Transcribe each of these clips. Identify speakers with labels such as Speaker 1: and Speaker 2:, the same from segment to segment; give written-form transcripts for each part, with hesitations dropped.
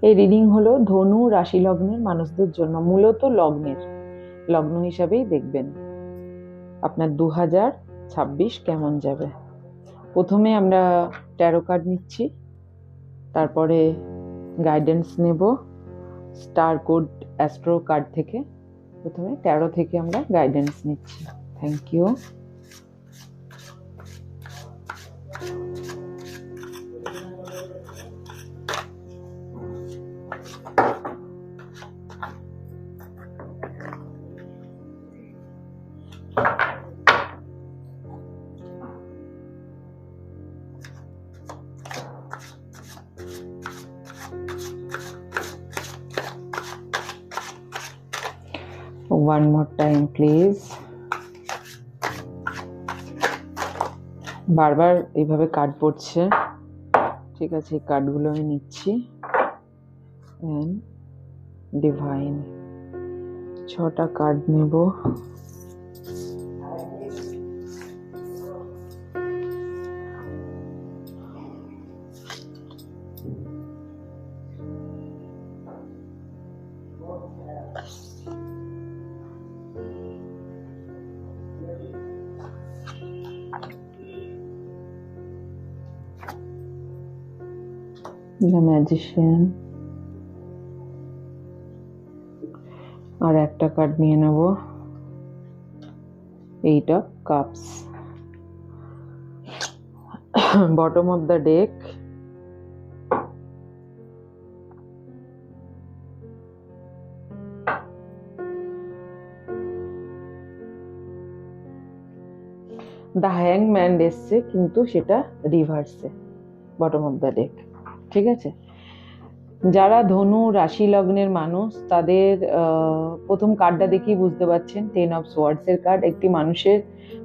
Speaker 1: এই রিডিং হলো ধনু রাশি লগ্নের মানুষদের জন্য, মূলত লগ্ন হিসাবেই দেখবেন আপনার 2026 কেমন যাবে। প্রথমে আমরা ট্যারো কার্ড নিচ্ছি, তারপরে গাইডেন্স নেব স্টার কোড অ্যাস্ট্রো কার্ড থেকে। প্রথমে ট্যারো থেকে আমরা গাইডেন্স নিচ্ছি। Thank you. One more time please. বারবার এইভাবে কার্ড পড়ছে, ঠিক আছে। এই কার্ডগুলো আমি নিচ্ছি। ডিভাইন 6টা কার্ড নেব। The Magician, আর একটা কার্ড নিয়ে নেব 8 of Cups। Bottom of the deck the হ্যাংম্যান এসছে, কিন্তু সেটা রিভার্সে, বটম অফ দ্য ডেক, ঠিক আছে। যারা ধনু রাশি লগ্নের মানুষ তাদের প্রথম কার্ডটা দেখেই বুঝতে পারছেন 10 অফ সোয়ার্ডস এর কার্ড। একটি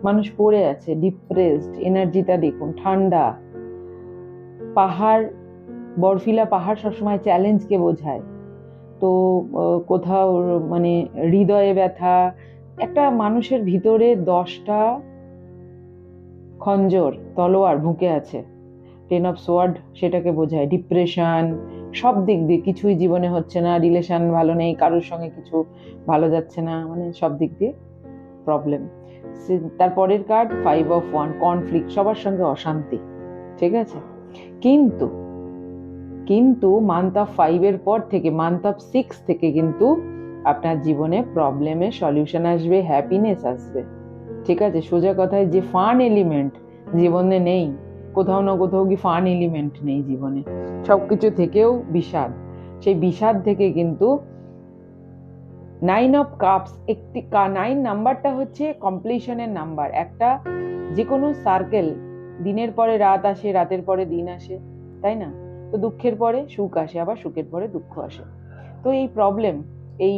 Speaker 1: মানুষ পড়ে আছে, ডিপ্রেসড, এনার্জিটা দেখুন, ঠান্ডা পাহাড়, বরফিলা পাহাড় সবসময় চ্যালেঞ্জকে বোঝায়। তো কোথাও মানে হৃদয়ে ব্যথা, একটা মানুষের ভিতরে 10টা খঞ্জর তলোয়ার ঢুকে আছে। 10 অফ সোয়ার্ড সেটাকে বোঝায়, ডিপ্রেশন, সব দিক দিয়ে কিছুই জীবনে হচ্ছে না, রিলেশন ভালো নেই, কারোর সঙ্গে কিছু ভালো যাচ্ছে না, মানে সব দিক দিয়ে প্রবলেম। তারপরের কার্ড 5 অফ ওয়ান, কনফ্লিক্ট, সবার সঙ্গে অশান্তি, ঠিক আছে। কিন্তু মান্থ অফ 5 এর পর থেকে, মান্থ অফ 6 থেকে কিন্তু আপনার জীবনে প্রবলেমের সলিউশন আসবে, হ্যাপিনেস আসবে, ঠিক আছে। সোজা কথায় যে ফান এলিমেন্ট জীবনে নেই, কোথাও না কোথাও কি ফান এলিমেন্ট নেই জীবনে, সবকিছু থেকেও বিষাদ, সেই বিষাদ থেকে কিন্তু 9 অফ কাপস, একটি 9 নাম্বারটা হচ্ছে কমপ্লিশনের নাম্বার। একটা যে কোনো সার্কেল, দিনের পরে রাত আসে, রাতের পরে দিন আসে, তাই না? তো দুঃখের পরে সুখ আসে, আবার সুখের পরে দুঃখ আসে। তো এই প্রবলেম, এই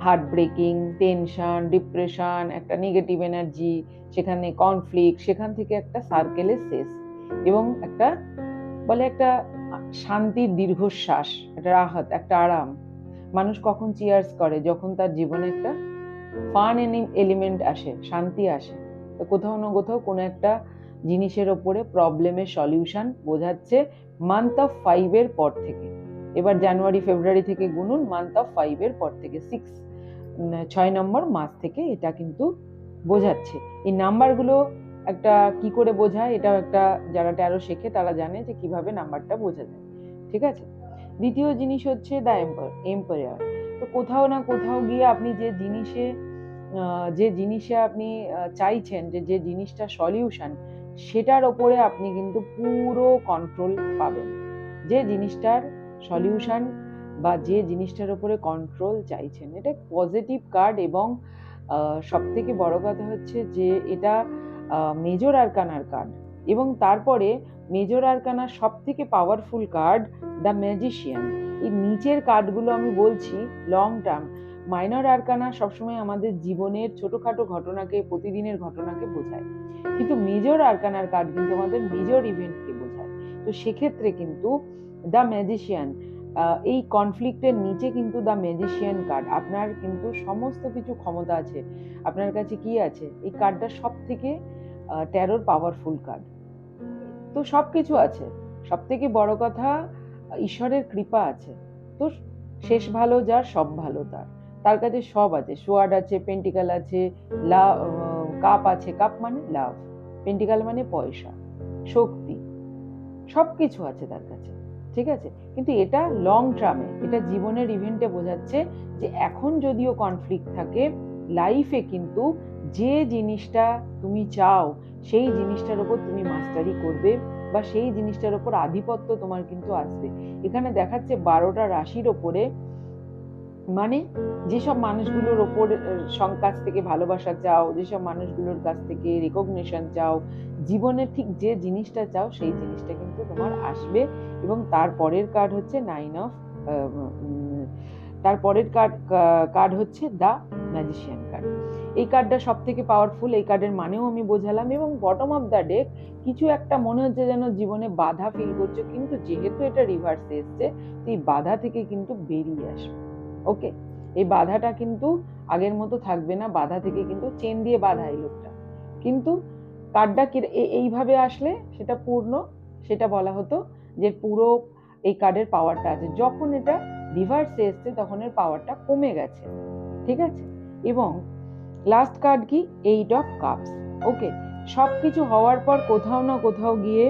Speaker 1: হার্ট ব্রেকিং, টেনশন, ডিপ্রেশন, একটা নেগেটিভ এনার্জি, সেখানে কনফ্লিক্ট, সেখান থেকে একটা সার্কেলের শেষ, এবং একটা বলে একটা শান্তির দীর্ঘশ্বাস, একটা রাহত, একটা আরাম। মানুষ কখন চিয়ার্স করে? যখন তার জীবনে একটা ফান এলিমেন্ট আসে, শান্তি আসে। তো কোথাও না কোথাও কোনো একটা জিনিসের ওপরে প্রবলেমের সলিউশন বোঝাচ্ছে মান্থ অফ 5 এর পর থেকে। এবার জানুয়ারি ফেব্রুয়ারি থেকে গুনুন, মান্থ অফ 5 এর পর থেকে 6 নম্বর মাস থেকে এটা কিন্তু বোঝাচ্ছে। এই নাম্বারগুলো একটা কি করে বোঝায়, এটা একটা যারা ট্যারো শেখে তারা জানে যে কিভাবে নাম্বারটা বোঝা যায়, ঠিক আছে। দ্বিতীয় জিনিস হচ্ছে দ্য এম্পায়ার। তো কোথাও না কোথাও গিয়ে আপনি যে জিনিসে আপনি চাইছেন, যে জিনিসটা সলিউশন, সেটার ওপরে আপনি কিন্তু পুরো কন্ট্রোল পাবেন। যে জিনিসটার সলিউশন বা যে জিনিসটার উপরে কন্ট্রোল চাইছেন, এটা পজিটিভ কার্ড। এবং সব থেকে বড় কথা হচ্ছে যে এটা মেজর আরকানার কার্ড, এবং তারপরে মেজর আরকানার সব থেকে পাওয়ারফুল কার্ড দ্য ম্যাজিশিয়ান। এই নিচের কার্ডগুলো আমি বলছি লং টার্ম, মাইনর আরকানা সবসময় আমাদের জীবনের ছোটখাটো ঘটনাকে, প্রতিদিনের ঘটনাকে বোঝায়, কিন্তু মেজর আরকানার কার্ড কিন্তু আমাদের মেজর ইভেন্টকে বোঝায়। তো সেক্ষেত্রে কিন্তু দ্য ম্যাজিশিয়ান, এই কনফ্লিক্টের নিচে কিন্তু দ্য ম্যাজিশিয়ান কার্ড, আপনার কিন্তু সমস্ত কিছু ক্ষমতা আছে আপনার কাছে। কি আছে? এই কার্ডটা সব থেকে ট্যারোর পাওয়ারফুল কার্ড। তো সবকিছু আছে। সব থেকে বড় কথা ঈশ্বরের কৃপা আছে। তো শেষ ভালো যার সব ভালো তার, তার কাছে সব আছে, সোয়ার্ড আছে, পেন্টিকাল আছে, কাপ আছে, কাপ মানে লাভ, পেন্টিকাল মানে পয়সা, শক্তি, সবকিছু আছে তার কাছে, ঠিক আছে। কিন্তু এটা লং টার্মে, এটা জীবনের ইভেন্টে বোঝাচ্ছে যে এখন যদিও কনফ্লিক্ট থাকে লাইফে, কিন্তু যে জিনিসটা তুমি চাও সেই জিনিসটার উপর তুমি মাস্টারি করবে বা সেই জিনিসটার উপর আধিপত্য তোমার কিন্তু আসবে। এখানে দেখাচ্ছে 12টা রাশির ওপরে, মানে যেসব মানুষগুলোর ওপর কাছ থেকে ভালোবাসা চাও, যেসব মানুষগুলোর কাছ থেকে রেকগনিশন চাও, জীবনে ঠিক যে জিনিসটা চাও সেই জিনিসটা কিন্তু তোমার আসবে। এবং তারপরের কার্ড হচ্ছে তারপরের কার্ড হচ্ছে দ্য ম্যাজিশিয়ান কার্ড। এই কার্ডটা সব থেকে পাওয়ারফুল, এই কার্ডের মানেও আমি বোঝালাম। এবং বটম অফ দ্য ডেক কিছু একটা মনে হচ্ছে যেন জীবনে বাধা ফিল করছো, কিন্তু যেহেতু এটা রিভার্সে এসছে এই বাধা থেকে কিন্তু বেরিয়ে আসবে। ওকে, এই বাধাটা কিন্তু আগের মতো থাকবে না, বাধা থেকে কিন্তু চেন দিয়ে বাধা এই লোকটা, কিন্তু কার্ডটা এইভাবে আসলে সেটা পূর্ণ, সেটা বলা হতো যে পুরো এই কার্ডের পাওয়ারটা আছে। যখন এটা রিভার্সে এসছে তখন এর পাওয়ারটা কমে গেছে, ঠিক আছে। এবং লাস্ট কার্ড কি, 8 অফ কাপস। ওকে, সবকিছু হওয়ার পর কোথাও না কোথাও গিয়ে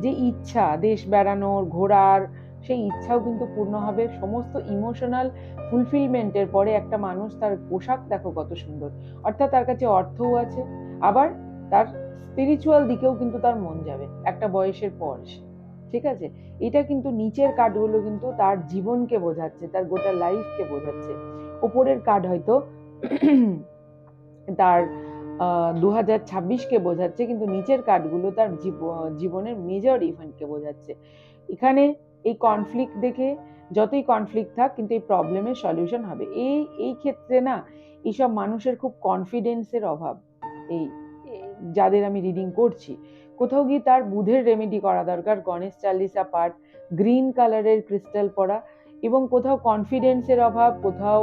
Speaker 1: যে ইচ্ছা দেশ বেড়ানোর, ঘোরার, সেই ইচ্ছাও কিন্তু পূর্ণ হবে। সমস্ত ইমোশনাল ফুলফিলমেন্টের পরে একটা মানুষ, তার পোশাক দেখো কত সুন্দর, অর্থাৎ তার কাছে অর্থও আছে, আবার তার স্পিরিচুয়াল দিকেও কিন্তু তার মন যাবে একটা বয়সের পর, ঠিক আছে। এটা কিন্তু নিচের কার্ডগুলো কিন্তু তার জীবনকে বোঝাচ্ছে, তার গোটা লাইফকে বোঝাচ্ছে। ওপরের কার্ড হয়তো তার 2026কে বোঝাচ্ছে, কিন্তু নিচের কার্ডগুলো তার জীবনের মেজর ইভেন্টকে বোঝাচ্ছে। এখানে এই কনফ্লিক্ট দেখে, যতই কনফ্লিক্ট থাক কিন্তু এই প্রবলেমের সলিউশন হবে। এই ক্ষেত্রে না এইসব মানুষের খুব কনফিডেন্সের অভাব, এই যাদের আমি রিডিং করছি, কোথাও গিয়ে তার বুধের রেমেডি করা দরকার, গণেশ চালিসা পাঠ, গ্রিন কালারের ক্রিস্টাল পরা, এবং কোথাও কনফিডেন্সের অভাব, কোথাও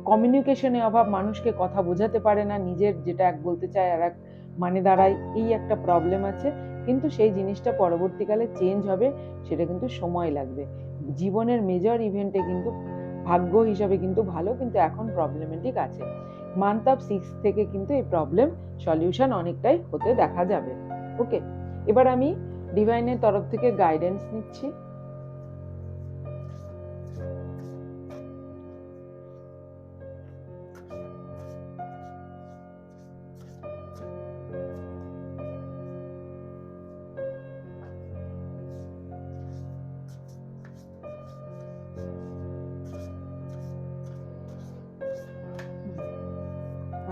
Speaker 1: কমিউনিকেশনের অভাব, মানুষকে কথা বোঝাতে পারে না, নিজের যেটা এক বলতে চায় আর এক মানে দাঁড়ায়, এই একটা প্রবলেম আছে। কিন্তু সেই জিনিসটা পরবর্তীকালে চেঞ্জ হবে, সেটা কিন্তু সময় লাগবে। জীবনের মেজর ইভেন্টে কিন্তু ভাগ্য হিসাবে কিন্তু ভালো, কিন্তু এখন প্রবলেমেটিক আছে। মান্থ অফ 6 থেকে কিন্তু এই প্রবলেম সলিউশন অনেকটাই হতে দেখা যাবে। ওকে, এবার আমি ডিভাইনের তরফ থেকে গাইডেন্স নিচ্ছি।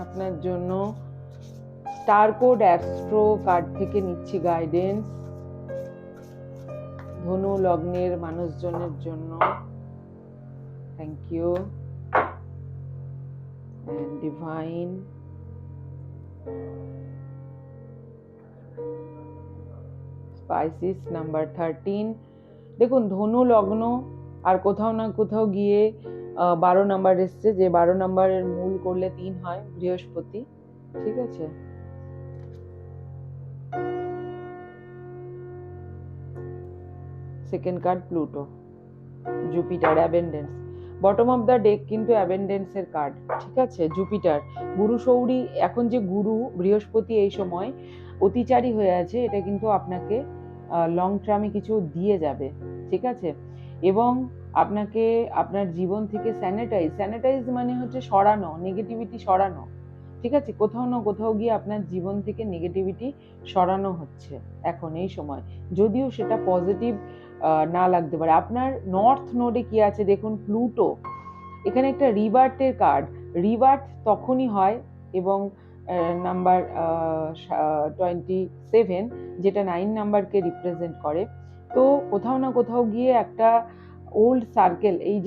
Speaker 1: আপনার জন্য স্টার কোড অ্যাস্ট্রো কার্ড থেকে নিচ্ছি গাইডেন্স, ধনু লগ্নের মানুষজনের জন্য। Thank you. And divine spices number 13। দেখুন, ধনু লগ্ন আর কোথাও না কোথাও গিয়ে 12 নাম্বার এসছে, যে 12 নাম্বারের মূল করলে 3 হয়, বৃহস্পতি, ঠিক আছে। Second card Pluto, Jupiter, abundance. Bottom of the day কিন্তু অ্যাবেন্ডেন্সের কার্ড, ঠিক আছে। জুপিটার গুরু শৌরী, এখন যে গুরু বৃহস্পতি এই সময় অতিচারী হয়ে আছে, এটা কিন্তু আপনাকে লং টার্মে কিছু দিয়ে যাবে, ঠিক আছে। এবং আপনাকে আপনার জীবন থেকে স্যানিটাইজ মানে হচ্ছে সরানো, নেগেটিভিটি সরানো, ঠিক আছে। কোথাও না কোথাও গিয়ে আপনার জীবন থেকে নেগেটিভিটি সরানো হচ্ছে এখন এই সময়, যদিও সেটা পজিটিভ না লাগতে পারে। আপনার নর্থ নোডে কি আছে দেখুন, প্লুটো। এখানে একটা রিবার্থের কার্ড, রিবার্থ তখনই হয়, এবং নাম্বার 27, যেটা 9 নাম্বারকে রিপ্রেজেন্ট করে। তো কোথাও না কোথাও গিয়ে একটা ওল্ড সার্কেল, এই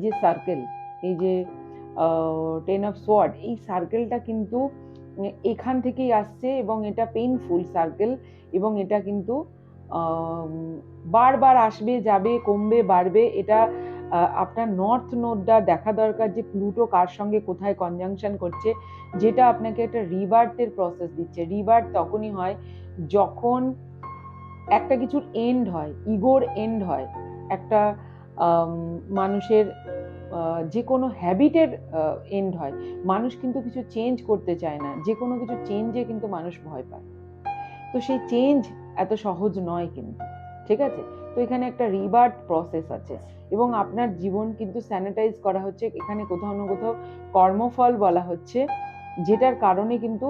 Speaker 1: যে সার্কেল, এই যে 10 অফ সোয়ার্ড, এই সার্কেলটা কিন্তু এখান থেকেই আসছে, এবং এটা পেইনফুল সার্কেল, এবং এটা কিন্তু বারবার আসবে, যাবে, কমবে, বাড়বে। এটা আপনার নর্থ নোডটা দেখা দরকার যে প্লুটো কার সঙ্গে কোথায় কনজাংশন করছে, যেটা আপনাকে একটা রিবার্থের প্রসেস দিচ্ছে। রিবার্থ তখনই হয় যখন একটা কিছুর এন্ড হয়, ইগোর এন্ড হয়, একটা মানুষের যে কোনো হ্যাবিটের এন্ড হয়। মানুষ কিন্তু কিছু চেঞ্জ করতে চায় না, যে কোনো কিছু চেঞ্জে কিন্তু মানুষ ভয় পায়। তো সেই চেঞ্জ এত সহজ নয় কিন্তু, ঠিক আছে? তো এখানে একটা রিবার্থ প্রসেস আছে এবং আপনার জীবন কিন্তু স্যানিটাইজ করা হচ্ছে, এখানে কোথাও না কোথাও কর্মফল বলা হচ্ছে, যেটার কারণে কিন্তু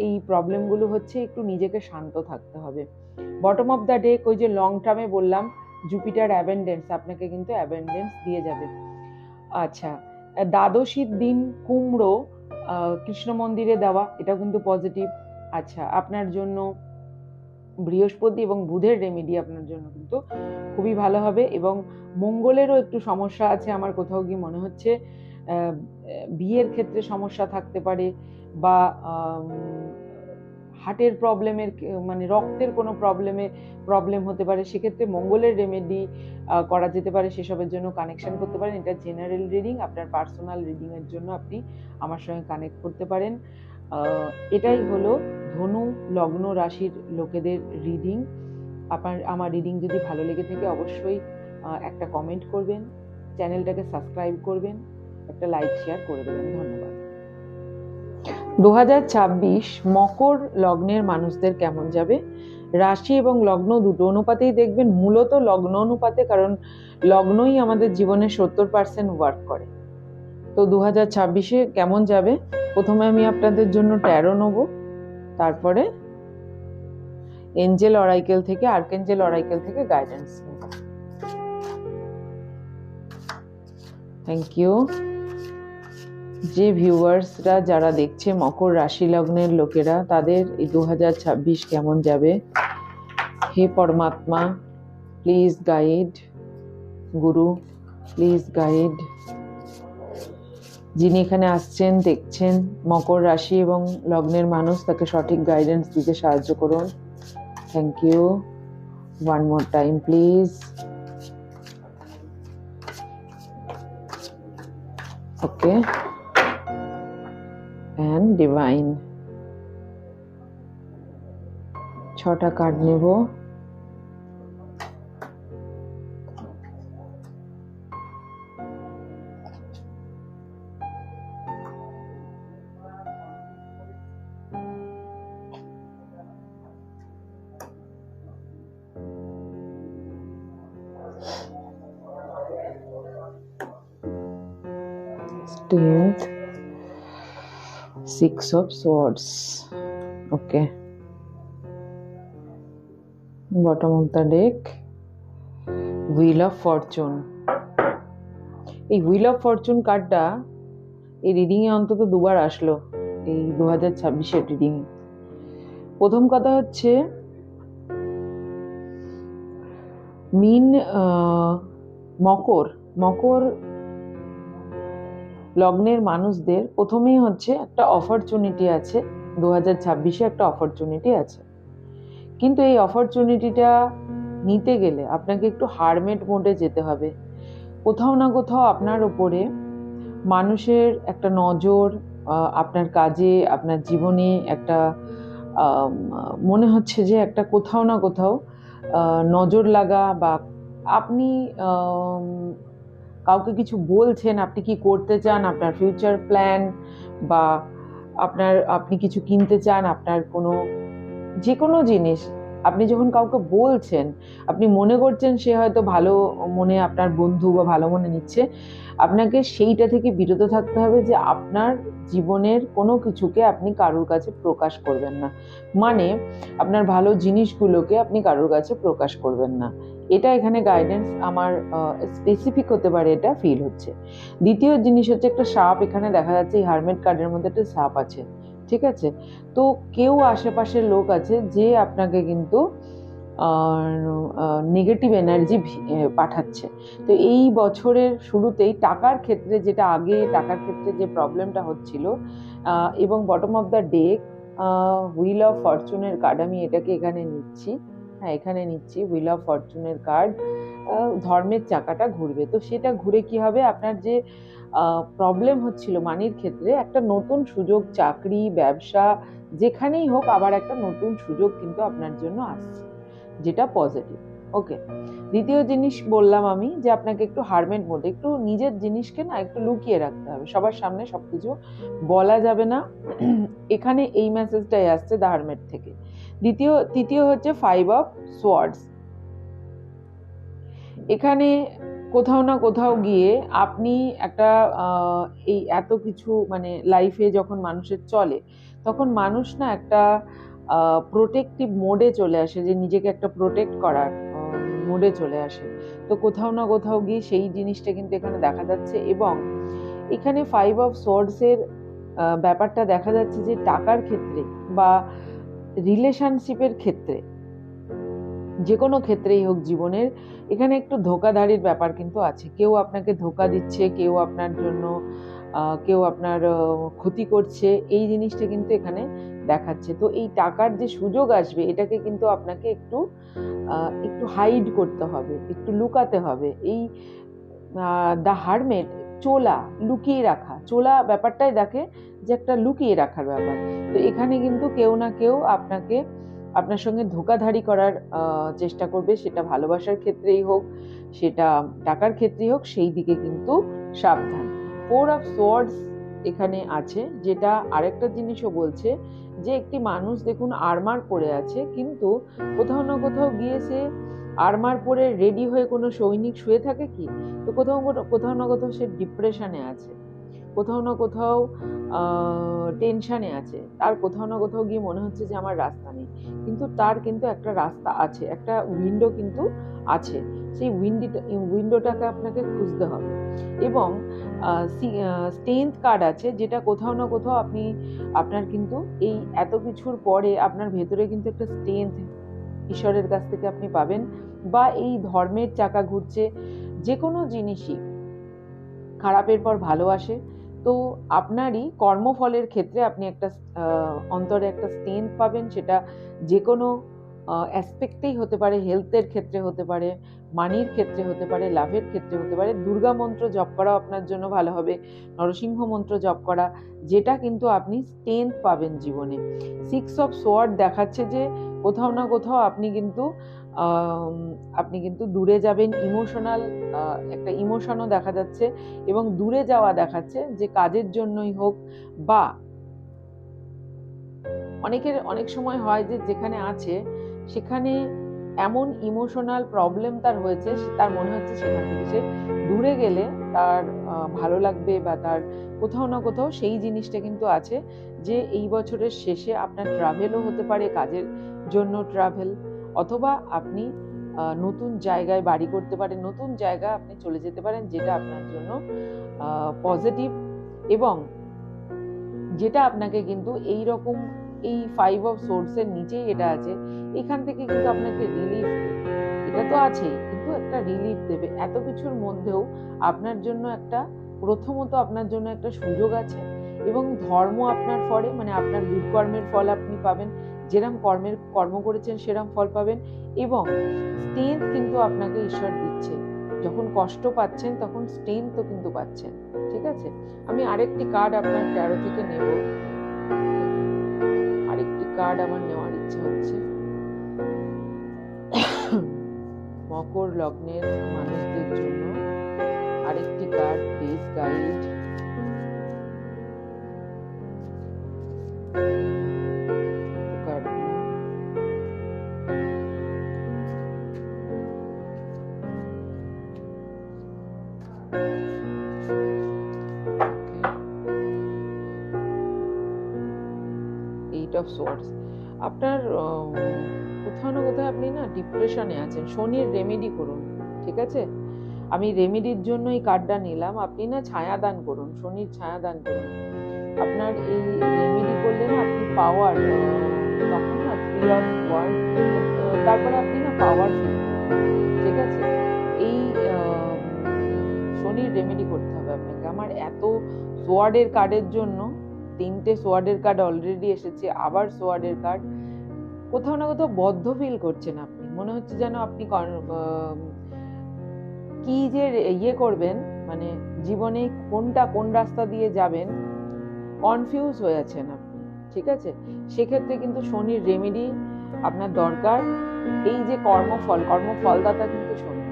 Speaker 1: এই প্রবলেমগুলো হচ্ছে। একটু নিজেকে শান্ত থাকতে হবে। বটম অফ দ্য ডেক, ওই যে লং টার্মে বললাম জুপিটার অ্যাবেন্ডেন্স, আপনাকে কিন্তু অ্যাবেন্ডেন্স দিয়ে যাবে। আচ্ছা, দ্বাদশীর দিন কুমড়ো কৃষ্ণ মন্দিরে দেওয়া, এটাও কিন্তু পজিটিভ। আচ্ছা, আপনার জন্য বৃহস্পতি এবং বুধের রেমেডি আপনার জন্য কিন্তু খুবই ভালো হবে। এবং মঙ্গলেরও একটু সমস্যা আছে আমার কোথাও গিয়ে মনে হচ্ছে, বিয়ের ক্ষেত্রে সমস্যা থাকতে পারে, বা হার্টের প্রবলেমের, মানে রক্তের কোনো প্রবলেম হতে পারে, সেক্ষেত্রে মঙ্গলের রেমেডি করা যেতে পারে, সেসবের জন্য কানেকশন করতে পারেন। এটা জেনারেল রিডিং, আপনার পার্সোনাল রিডিং এর জন্য আপনি আমার সঙ্গে কানেক্ট করতে পারেন। এটাই হলো ধনু লগ্ন রাশির লোকেদের রিডিং। আমার রিডিং যদি ভালো লেগে থাকে অবশ্যই একটা কমেন্ট করবেন, চ্যানেলটাকে সাবস্ক্রাইব করবেন, একটা লাইক শেয়ার করে দেবেন। ধন্যবাদ। 2026 মকর লগ্নের মানুষদের কেমন যাবে? রাশি এবং লগ্ন দুটো অনুপাতেই দেখবেন, মূলত লগ্ন অনুপাতে, কারণ লগ্নই আমাদের জীবনে 70% ওয়ার্ক করে। তো 2026-এ কেমন যাবে? প্রথমে আমি আপনাদের জন্য ট্যারো নেব, তারপরে এঞ্জেল অরাইকেল থেকে, আর্কেঞ্জেল অরাইকেল থেকে গাইডেন্স নেব। Thank you. যে ভিউয়ার্সরা যারা দেখছে মকর রাশি লগ্নের লোকেরা, তাদের এই 2026 কেমন যাবে? হে পরমাত্মা, please guide. Guru, please guide. যিনি এখানে আসছেন, দেখছেন মকর রাশি এবং লগ্নের মানুষ, তাকে সঠিক গাইডেন্স দিতে সাহায্য করুন। Thank you. One more time please. Okay, and divine. 6টা কার্ড নেব। Strength, 6 of Swords. Okay. Bottom of the deck, Wheel of Fortune. এই হুইল অফ ফরচুন কার্ডটা এই রিডিং এ অন্তত দুবার আসলো এই 2026-এর রিডিং এ। প্রথম কথা হচ্ছে, মিন মকর লগ্নের মানুষদের প্রথমেই হচ্ছে একটা অপরচুনিটি আছে, 2026-এ একটা অপরচুনিটি আছে। কিন্তু এই অপরচুনিটিটা নিতে গেলে আপনাকে একটু হারমেট মোডে যেতে হবে। কোথাও না কোথাও আপনার উপরে মানুষের একটা নজর, আপনার কাজে, আপনার জীবনে একটা মনে হচ্ছে যে একটা কোথাও না কোথাও নজর লাগা, বা আপনি কাউকে কিছু বলছেন, আপনি কি করতে চান, আপনার ফিউচার প্ল্যান, বা আপনি কিছু কিনতে চান, আপনার যে কোনো জিনিস আপনি যখন কাউকে বলছেন, আপনি মনে করছেন সে হয়তো ভালো মনে, আপনার বন্ধু বা ভালো মনে নিচ্ছে, আপনাকে সেইটা থেকে বিরত থাকতে হবে যে আপনার জীবনের কোনো কিছুকে আপনি কারোর কাছে প্রকাশ করবেন না। মানে আপনার ভালো জিনিসগুলোকে আপনি কারোর কাছে প্রকাশ করবেন না। এটা এখানে গাইডেন্স আমার স্পেসিফিক হতে পারে, এটা ফিল হচ্ছে। দ্বিতীয় জিনিস হচ্ছে একটা সাপ এখানে দেখা যাচ্ছে, এই হারমেট কার্ডের মধ্যে একটা সাপ আছে, ঠিক আছে? তো কেউ আশেপাশের লোক আছে যে আপনাকে কিন্তু নেগেটিভ এনার্জি পাঠাচ্ছে। তো এই বছরের শুরুতেই টাকার ক্ষেত্রে, যেটা আগে টাকার ক্ষেত্রে যে প্রবলেমটা হচ্ছিল, এবং bottom of the deck wheel of ফরচুনের কার্ড, আমি এটাকে এখানে নিচ্ছি, হ্যাঁ এখানে নিচ্ছি হুইল অফ ফরচুনের কার্ড। ধর্মের চাকাটা ঘুরবে, তো সেটা ঘুরে কি হবে, আপনার যে প্রবলেম হচ্ছিল মানির ক্ষেত্রে, একটা নতুন সুযোগ, চাকরি, ব্যবসা, যেখানেই হোক আবার একটা নতুন সুযোগ কিন্তু আপনার জন্য আসছে, যেটা পজিটিভ। ওকে, দ্বিতীয় জিনিস বললাম আমি যে আপনাকে একটু হারমেট মোডে, একটু নিজের জিনিসকে না একটু লুকিয়ে রাখতে হবে, সবার সামনে সবকিছু বলা যাবে না। এখানে এই মেসেজটাই আসছে দ্য হারমেট থেকে। তৃতীয় হচ্ছে 5 অফ সোয়ার্ডস। এখানে কোথাও না কোথাও গিয়ে আপনি একটা এই এত কিছু মানে লাইফে যখন মানুষের চলে, তখন মানুষ না একটা প্রোটেক্টিভ মোডে চলে আসে, যে নিজেকে একটা প্রোটেক্ট করার মোডে চলে আসে। তো কোথাও না কোথাও গিয়ে সেই জিনিসটা কিন্তু এখানে দেখা যাচ্ছে। এবং এখানে 5 অফ সোর্ডস এর ব্যাপারটা দেখা যাচ্ছে যে টাকার ক্ষেত্রে বা রিলেশনশিপের ক্ষেত্রে, যে কোনো ক্ষেত্রেই হোক জীবনের, এখানে একটু ধোঁকাধারীর ব্যাপার কিন্তু আছে। কেউ আপনাকে ধোঁকা দিচ্ছে, কেউ আপনার জন্য কেউ আপনার ক্ষতি করছে, এই জিনিসটা কিন্তু এখানে দেখাচ্ছে। তো এই টাকার যে সুযোগ আসবে, এটাকে কিন্তু আপনাকে একটু হাইড করতে হবে, একটু লুকাতে হবে। এই দ্য হারমেট, চোলা, লুকিয়ে রাখা, চোলা ব্যাপারটাই দেখে যে একটা লুকিয়ে রাখার ব্যাপার। তো এখানে কিন্তু কেউ না কেউ আপনার সঙ্গে ধোঁকাধাড়ি করার চেষ্টা করবে, সেটা ভালোবাসার ক্ষেত্রেই হোক, সেটা টাকার ক্ষেত্রেই হোক, সেই দিকে কিন্তু সাবধান। 4 অফ সোয়ার্ডস এখানে আছে, যেটা আরেকটা জিনিসও বলছে যে একটি মানুষ দেখুন আর্মার পরে আছে, কিন্তু কোথাও না কোথাও গিয়ে সে আর্মার পরে রেডি হয়ে কোনো সৈনিক শুয়ে থাকে কি, তো কোথাও না কোথাও সে ডিপ্রেশনে আছে, কোথাও না কোথাও টেনশনে আছে, তার কোথাও না কোথাও গিয়ে মনে হচ্ছে যে আমার রাস্তা নেই, কিন্তু তার কিন্তু একটা রাস্তা আছে, একটা উইন্ডো কিন্তু আছে। সেই উইন্ডোটাকে আপনাকে খুঁজতে হবে। এবং স্ট্রেংথ কার্ড আছে, যেটা কোথাও না কোথাও আপনার কিন্তু এই এত কিছুর পরে আপনার ভেতরে কিন্তু একটা স্ট্রেংথ ঈশ্বরের কাছ থেকে আপনি পাবেন। বা এই ধর্মের চাকা ঘুরছে, যে কোনো জিনিসই খারাপের পর ভালো আসে। তো আপনারই কর্মফলের ক্ষেত্রে আপনি একটা অন্তরে একটা স্ট্রেংথ পাবেন, সেটা যে কোনো অ্যাসপেক্টেই হতে পারে, হেলথের ক্ষেত্রে হতে পারে, মানির ক্ষেত্রে হতে পারে, লাভের ক্ষেত্রে হতে পারে। দুর্গা মন্ত্র জপ করাও আপনার জন্য ভালো হবে, নরসিংহ মন্ত্র জপ করা, যেটা কিন্তু আপনি স্ট্রেংথ পাবেন জীবনে। 6 অফ সোয়ার্ড দেখাচ্ছে যে কোথাও না কোথাও আপনি কিন্তু দূরে যাবেন, ইমোশনাল একটা ইমোশনও দেখা যাচ্ছে, এবং দূরে যাওয়া দেখাচ্ছে, যে কাজের জন্যই হোক বা অনেক সময় হয় যে যেখানে আছে সেখানে এমন ইমোশনাল প্রবলেম তার হয়েছে, তার মনে হচ্ছে সেখান থেকে সে দূরে গেলে তার ভালো লাগবে, বা তার কোথাও না কোথাও সেই জিনিসটা কিন্তু আছে যে এই বছরের শেষে আপনার ট্রাভেলও হতে পারে, কাজের জন্য ট্রাভেল, অথবা আপনি নতুন জায়গায় বাড়ি করতে পারেন, নতুন জায়গায় আপনি চলে যেতে পারেন, যেটা আপনার জন্য পজিটিভ, এবং যেটা আপনাকে কিন্তু এইরকম এই 5 অফ সোর্সের নিচেই এটা আছে, এখান থেকে কিন্তু আপনাকে রিলিফ, এটা তো আছেই, কিন্তু একটা রিলিফ দেবে। এত কিছুর মধ্যেও আপনার জন্য প্রথমত আপনার জন্য একটা সুযোগ আছে, এবং ধর্ম আপনার ফলে, মানে আপনার দুষ্কর্মের ফল আপনি পাবেন, যেরম কর্ম করেছেন সেরম ফল পাবেন। এবং স্ট্রেংথ কিন্তু আপনাকে ঈশ্বর দিচ্ছে, যখন কষ্ট পাচ্ছেন তখন স্ট্রেংথও কিন্তু পাচ্ছেন। ঠিক আছে, আমি আরেকটি কার্ড আপনার ট্যারো থেকে নেব, আরেকটি কার্ড আমার নেওয়ার ইচ্ছা হচ্ছে। মকর লগ্নের মানুষদের জন্য আরেকটি card, please guide. Of swords, আপনার কোথাও না কোথাও আপনি না ডিপ্রেশনে আছেন, শনির রেমেডি করুন। ঠিক আছে, আমি রেমেডির জন্য এই কার্ডটা নিলাম। আপনি না ছায়া দান করুন, শনির ছায়া দান করুন। আপনার এই রেমেডি করলে না আপনি পাওয়ার, তখন না 3 অফ ওয়ান্ড, তারপরে আপনি না পাওয়ার ফিল করবেন। ঠিক আছে, এই শনির রেমেডি করতে হবে আপনাকে। আমার এত সোয়ার্ডের কার্ডের জন্য 3টে সোয়ার্ডের কার্ড অলরেডি এসেছে, আবার সোয়ার্ডের কার্ড। কোথাও না কোথাও বদ্ধ ফিল করছেন আপনি, মনে হচ্ছে যেন আপনি কি যে করবেন, মানে জীবনে কোন রাস্তা দিয়ে যাবেন, কনফিউজ হয়ে আছেন আপনি। ঠিক আছে, সেক্ষেত্রে কিন্তু শনির রেমেডি আপনার দরকার। এই যে কর্মফলদাতা কিন্তু শনি।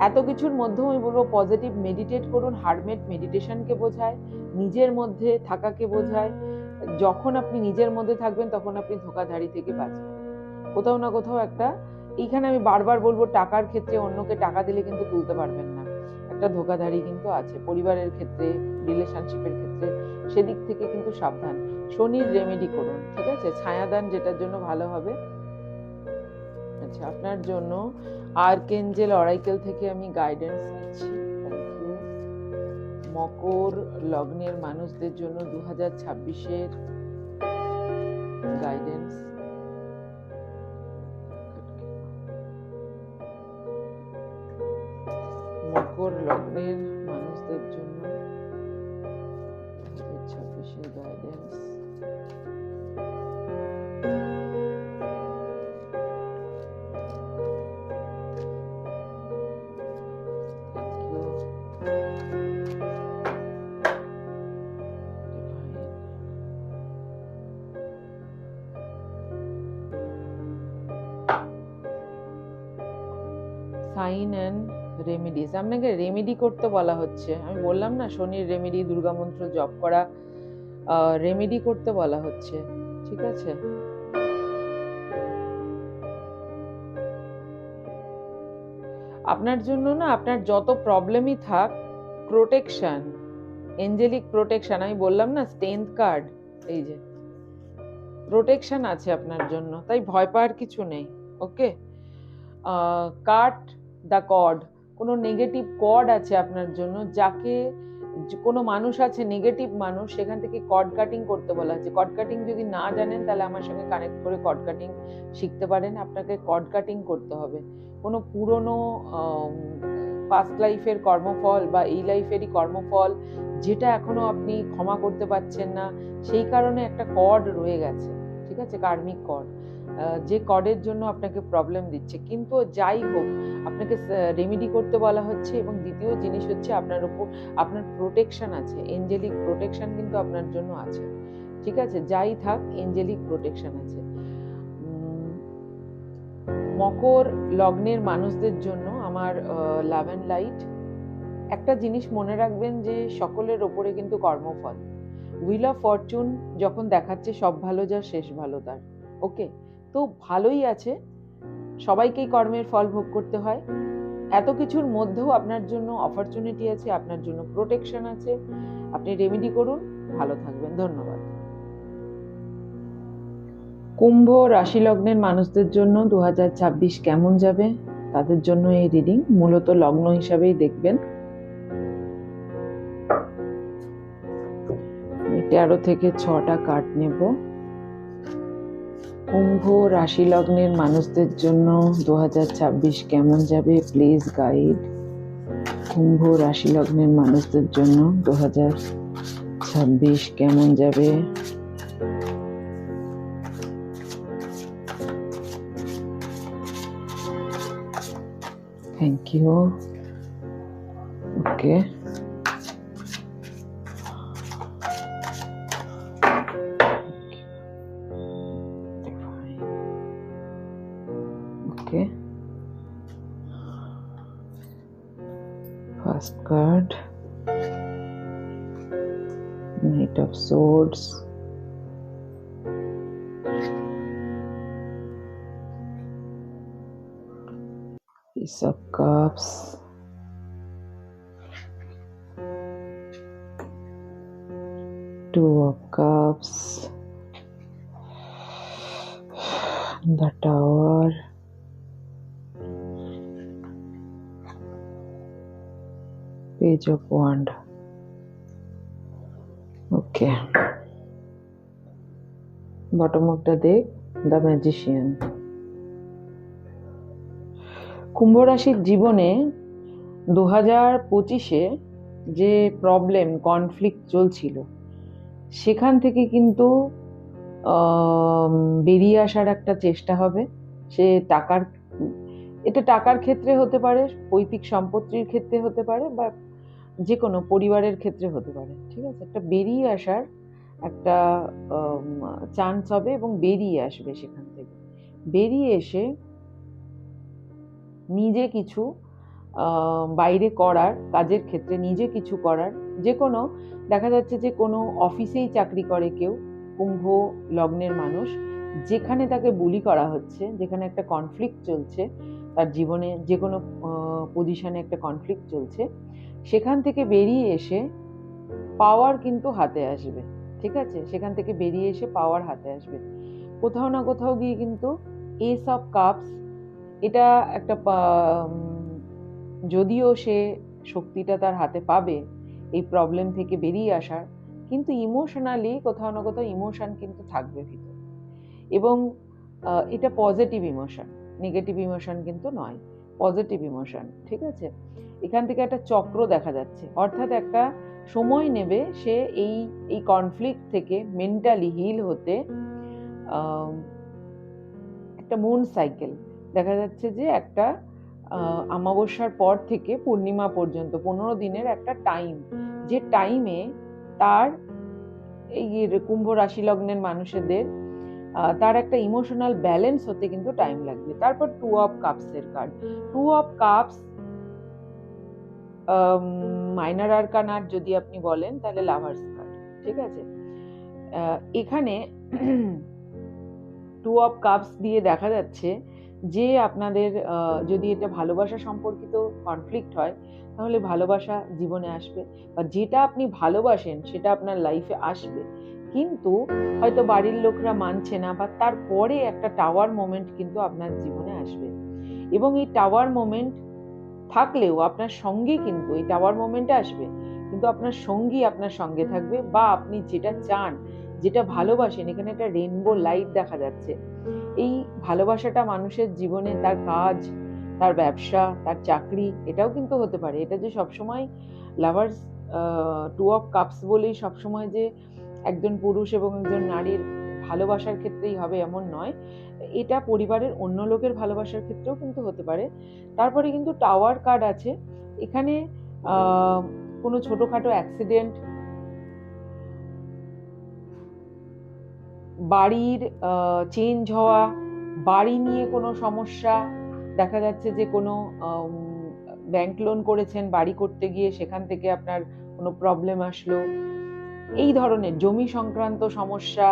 Speaker 1: এত কিছুর মধ্যেও আমি বলবো পজিটিভ মেডিটেট করুন। হারমেট মেডিটেশনকে বোঝায়, নিজের মধ্যে থাকাকে বোঝায়। যখন আপনি নিজের মধ্যে থাকবেন তখন আপনি ধোঁকাধাড়ি থেকে বাঁচবেন। কোথাও না কোথাও একটা, এইখানে আমি বারবার বলবো, টাকার ক্ষেত্রে অন্যকে টাকা দিলে কিন্তু তুলতে পারবেন না, একটা ধোঁকাধাড়ি কিন্তু আছে। পরিবারের ক্ষেত্রে, রিলেশনশিপের ক্ষেত্রে, সেদিক থেকে কিন্তু সাবধান। শনির রেমেডি করুন, ঠিক আছে? ছায়াদান যেটার জন্য ভালো হবে। আচ্ছা, আপনার জন্য আর্কেঞ্জেল অরাইকেল থেকে আমি গাইডেন্স নিচ্ছি। Thank you. মকর লগ্নের মানুষদের জন্য 2026-এর গাইডেন্স। মকর লগ্নের মানুষদের জন্য 2026-এর গাইডেন্স। সাইন অ্যান্ড রেমেডিস, আপনাকে রেমেডি করতে বলা হচ্ছে। আমি বললাম না, শনির রেমেডি, দুর্গা মন্ত্র জপ করা, রেমেডি করতে বলা হচ্ছে, ঠিক আছে? আপনার জন্য না, আপনার যত প্রবলেমই থাক, প্রোটেকশন, এঞ্জেলিক প্রোটেকশন, আমি বললাম না, স্ট্রেংথ কার্ড, এই যে প্রোটেকশন আছে আপনার জন্য, তাই ভয় পাওয়ার কিছু নেই। ওকে, কাট দ্য কর্ড, কোনো নেগেটিভ কর্ড আছে আপনার জন্য, যাকে কোনো মানুষ আছে নেগেটিভ মানুষ, সেখান থেকে কর্ড কাটিং করতে বলা হচ্ছে। কর্ড কাটিং যদি না জানেন তাহলে আমার সঙ্গে কানেক্ট করে কর্ড কাটিং শিখতে পারেন। আপনাকে কর্ড কাটিং করতে হবে। কোনো পুরনো পাস্ট লাইফের কর্মফল বা এই লাইফেরই কর্মফল, যেটা এখনো আপনি ক্ষমা করতে পারছেন না, সেই কারণে একটা কর্ড রয়ে গেছে, ঠিক আছে? কার্মিক কর্ড, যে কর্ডের জন্য আপনাকে প্রবলেম দিচ্ছে। কিন্তু যাই হোক, আপনাকে রেমেডি করতে বলা হচ্ছে। এবং দ্বিতীয় জিনিস হচ্ছে, আপনার উপর আপনার প্রোটেকশন আছে, এঞ্জেলিক প্রোটেকশন কিন্তু আপনার জন্য আছে, ঠিক আছে? যাই থাক, এঞ্জেলিক প্রোটেকশন আছে। মকর লগ্নের মানুষদের জন্য আমার লাভ অ্যান্ড লাইট, একটা জিনিস মনে রাখবেন যে সকলের ওপরে কিন্তু কর্মফল। হুইল অফ ফরচুন যখন দেখাচ্ছে সব ভালো যার শেষ ভালো তার, ওকে, তো ভালোই আছে, সবাইকেই কর্মের ফল ভোগ করতে হয়। এত কিছুর মধ্যেও আপনার জন্য অপরচুনিটি আছে, আপনার জন্য প্রোটেকশন আছে। আপনি রেমেডি করুন, ভালো থাকবেন। ধন্যবাদ। কুম্ভ রাশি লগ্নের মানুষদের জন্য 2026 কেমন যাবে, তাদের জন্য এই রিডিং। মূলত লগ্ন হিসাবেই দেখবেন। 13 থেকে 6টা কার্ড নেব। কুম্ভ রাশি লগ্নের মানুষদের জন্য 2026 কেমন যাবে, প্লিজ গাইড। কুম্ভ রাশি লগ্নের মানুষদের জন্য 2026 কেমন যাবে? Thank you. Okay, okay, first card, Knight of Swords, Ace of Cups, Two of Cups, the Tower, Page of Wand. Okay, bottom of the deck, the Magician. কুম্ভ রাশির জীবনে 2025-এ যে প্রবলেম, কনফ্লিক্ট চলছিল, সেখান থেকে কিন্তু বেরিয়ে আসার একটা চেষ্টা হবে। সে এটা টাকার ক্ষেত্রে হতে পারে, পৈতৃক সম্পত্তির ক্ষেত্রে হতে পারে, বা যে কোনো পরিবারের ক্ষেত্রে হতে পারে, ঠিক আছে? একটা বেরিয়ে আসার একটা চান্স হবে এবং বেরিয়ে আসবে সেখান থেকে। বেরিয়ে এসে নিজে কিছু বাইরে করার, কাজের ক্ষেত্রে নিজে কিছু করার, যে কোনো দেখা যাচ্ছে যে কোনো অফিসেই চাকরি করে কেউ কুম্ভ লগ্নের মানুষ, যেখানে তাকে বুলি করা হচ্ছে, যেখানে একটা কনফ্লিক্ট চলছে, তার জীবনে যে কোনো পজিশনে একটা কনফ্লিক্ট চলছে, সেখান থেকে বেরিয়ে এসে পাওয়ার কিন্তু হাতে আসবে। ঠিক আছে, সেখান থেকে বেরিয়ে এসে পাওয়ার হাতে আসবে। কোথাও না কোথাও গিয়ে কিন্তু এস অফ কাপস, এটা একটা যদিও সে শক্তিটা তার হাতে পাবে এই প্রবলেম থেকে বেরিয়ে আসার, কিন্তু ইমোশনালি কোথাও না কোথাও ইমোশন কিন্তু থাকবে ভিতরে, এবং এটা পজিটিভ ইমোশন, নেগেটিভ ইমোশন কিন্তু নয়, পজিটিভ ইমোশন। ঠিক আছে, এখান থেকে একটা চক্র দেখা যাচ্ছে, অর্থাৎ একটা সময় নেবে সে এই কনফ্লিক্ট থেকে মেন্টালি হিল হতে। একটা মুন সাইকেল দেখা যাচ্ছে যে একটা অমাবস্যার পর থেকে পূর্ণিমা পর্যন্ত 15 দিনের একটা টাইম, যে টাইমে তার এই কুম্ভ রাশি লগ্নের মানুষদের তার একটা ইমোশনাল ব্যালেন্স হতে কিন্তু টাইম লাগবে। তারপর 2 অফ কাপস এর কার্ড, 2 অফ কাপস মাইনর আরকানার যদি আপনি বলেন তাহলে লাভার্স কার্ড। ঠিক আছে, এখানে 2 অফ কাপস দিয়ে দেখা যাচ্ছে যে আপনাদের যদি এটা ভালোবাসা সম্পর্কিত কনফ্লিক্ট হয়, তাহলে ভালোবাসা জীবনে আসবে, বা যেটা আপনি ভালোবাসেন সেটা আপনার লাইফে আসবে, কিন্তু হয়তো বাড়ির লোকরা মানছে না, বা তারপরে একটা টাওয়ার মোমেন্ট কিন্তু আপনার জীবনে আসবে। এবং এই টাওয়ার মোমেন্ট থাকলেও আপনার সঙ্গে কিন্তু এই টাওয়ার মোমেন্টে আসবে, কিন্তু আপনার সঙ্গী আপনার সঙ্গে থাকবে, বা আপনি যেটা চান, যেটা ভালোবাসেন, এখানে একটা রেইনবো লাইট দেখা যাচ্ছে। এই ভালোবাসাটা মানুষের জীবনে তার কাজ, তার ব্যবসা, তার চাকরি, এটাও কিন্তু হতে পারে। এটা যে সবসময় লাভার্স 2 অফ কাপস বলেই সবসময় যে একজন পুরুষ এবং একজন নারীর ভালোবাসার ক্ষেত্রেই হবে এমন নয়, এটা পরিবারের অন্য লোকের ভালোবাসার ক্ষেত্রেও কিন্তু হতে পারে। তারপরে কিন্তু টাওয়ার কার্ড আছে এখানে, কোনো ছোটখাটো অ্যাক্সিডেন্ট, বাড়ির চেঞ্জ হওয়া, বাড়ি নিয়ে কোনো সমস্যা, দেখা যাচ্ছে যে কোনো ব্যাংক লোন করেছেন বাড়ি করতে গিয়ে, সেখান থেকে আপনার কোনো প্রবলেম আসলো, এই ধরনের জমি সংক্রান্ত সমস্যা,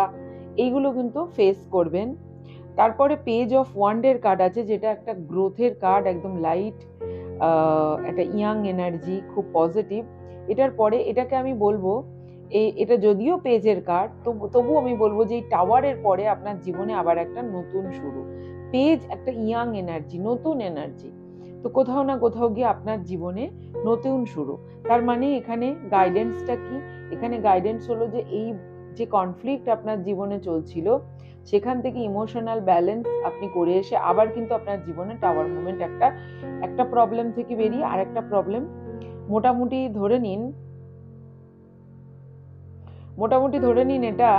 Speaker 1: এইগুলো কিন্তু ফেস করবেন। তারপরে পেজ অফ ওয়ান্ডের কার্ড আছে, যেটা একটা গ্রোথের কার্ড, একদম লাইট, একটা ইয়াং এনার্জি, খুব পজিটিভ। এটার পরে এটাকে আমি বলবো, এটা যদিও পেজের কার্ড, তবু আমি বলবো যে এই টাওয়ারের পরে আপনার জীবনে আবার একটা নতুন শুরু। পেজ একটা ইয়াং এনার্জি, নতুন এনার্জি, তো কোথাও না কোথাও গিয়ে আপনার জীবনে নতুন শুরু। তার মানে এখানে গাইডেন্সটা কি? এখানে গাইডেন্স হলো যে এই যে কনফ্লিক্ট আপনার জীবনে চলছিল, সেখান থেকে ইমোশনাল ব্যালেন্স আপনি করে এসে আবার কিন্তু আপনার জীবনে টাওয়ার মুভমেন্ট, একটা প্রবলেম থেকে বেরিয়ে আরেকটা প্রবলেম, মোটামুটি ধরে নিন এটা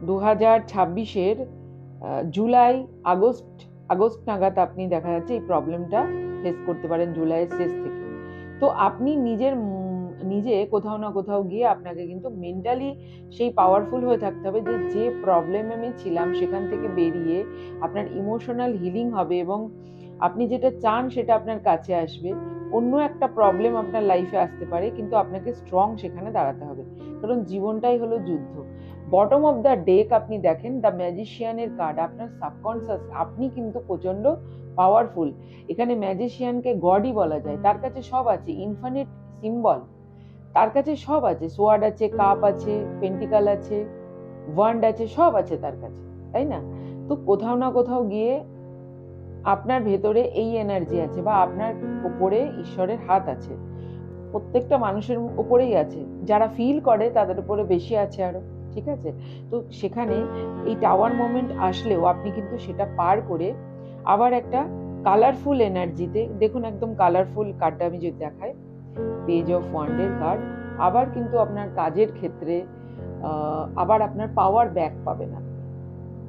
Speaker 1: 2026-এর জুলাই আগস্ট নাগাদ আপনি দেখা যাচ্ছে এই প্রবলেমটা ফেস করতে পারেন, জুলাইয়ের শেষ থেকে। তো আপনি নিজে কোথাও না কোথাও গিয়ে আপনাকে কিন্তু মেন্টালি সেই পাওয়ারফুল হয়ে থাকতে হবে যে প্রবলেমে আমি ছিলাম সেখান থেকে বেরিয়ে আপনার ইমোশনাল হিলিং হবে, এবং আপনি যেটা চান সেটা আপনার কাছে আসবে। অন্য একটা প্রবলেম আপনার লাইফে আসতে পারে, কিন্তু আপনাকে স্ট্রং সেখানে দাঁড়াতে হবে, কারণ জীবনটাই হলো যুদ্ধ। বটম অফ দ্য ডেক আপনি দেখেন দ্য ম্যাজিশিয়ানের কার্ড, আপনার সাবকনসিয়াস, আপনি কিন্তু প্রচন্ড পাওয়ারফুল। এখানে ম্যাজিশিয়ানকে গডই বলা যায়, তার কাছে সব আছে, ইনফিনিট সিম্বল তার কাছে সব আছে, সোয়ার্ড আছে, কাপ আছে, পেন্টিকাল আছে, ওয়ান্ড আছে, সব আছে তার কাছে, তাই না? তো কোথাও না কোথাও গিয়ে আপনার ভেতরে এই এনার্জি আছে, বা আপনার উপরে ঈশ্বরের হাত আছে, প্রত্যেকটা মানুষের উপরেই আছে, যারা ফিল করে তাদের উপরে বেশি আছে আরো। ঠিক আছে, তো সেখানে এই টাওয়ার মোমেন্ট আসলেও আপনি কিন্তু সেটা পার করে আবার একটা কালারফুল এনার্জিতে, দেখুন একদম কালারফুল কার্ডটা আমি যদি দেখাই, পেজ অফ ওয়ান্ডের কার্ড, আবার কিন্তু আপনার কাজের ক্ষেত্রে আবার আপনার পাওয়ার ব্যাক পাবেন।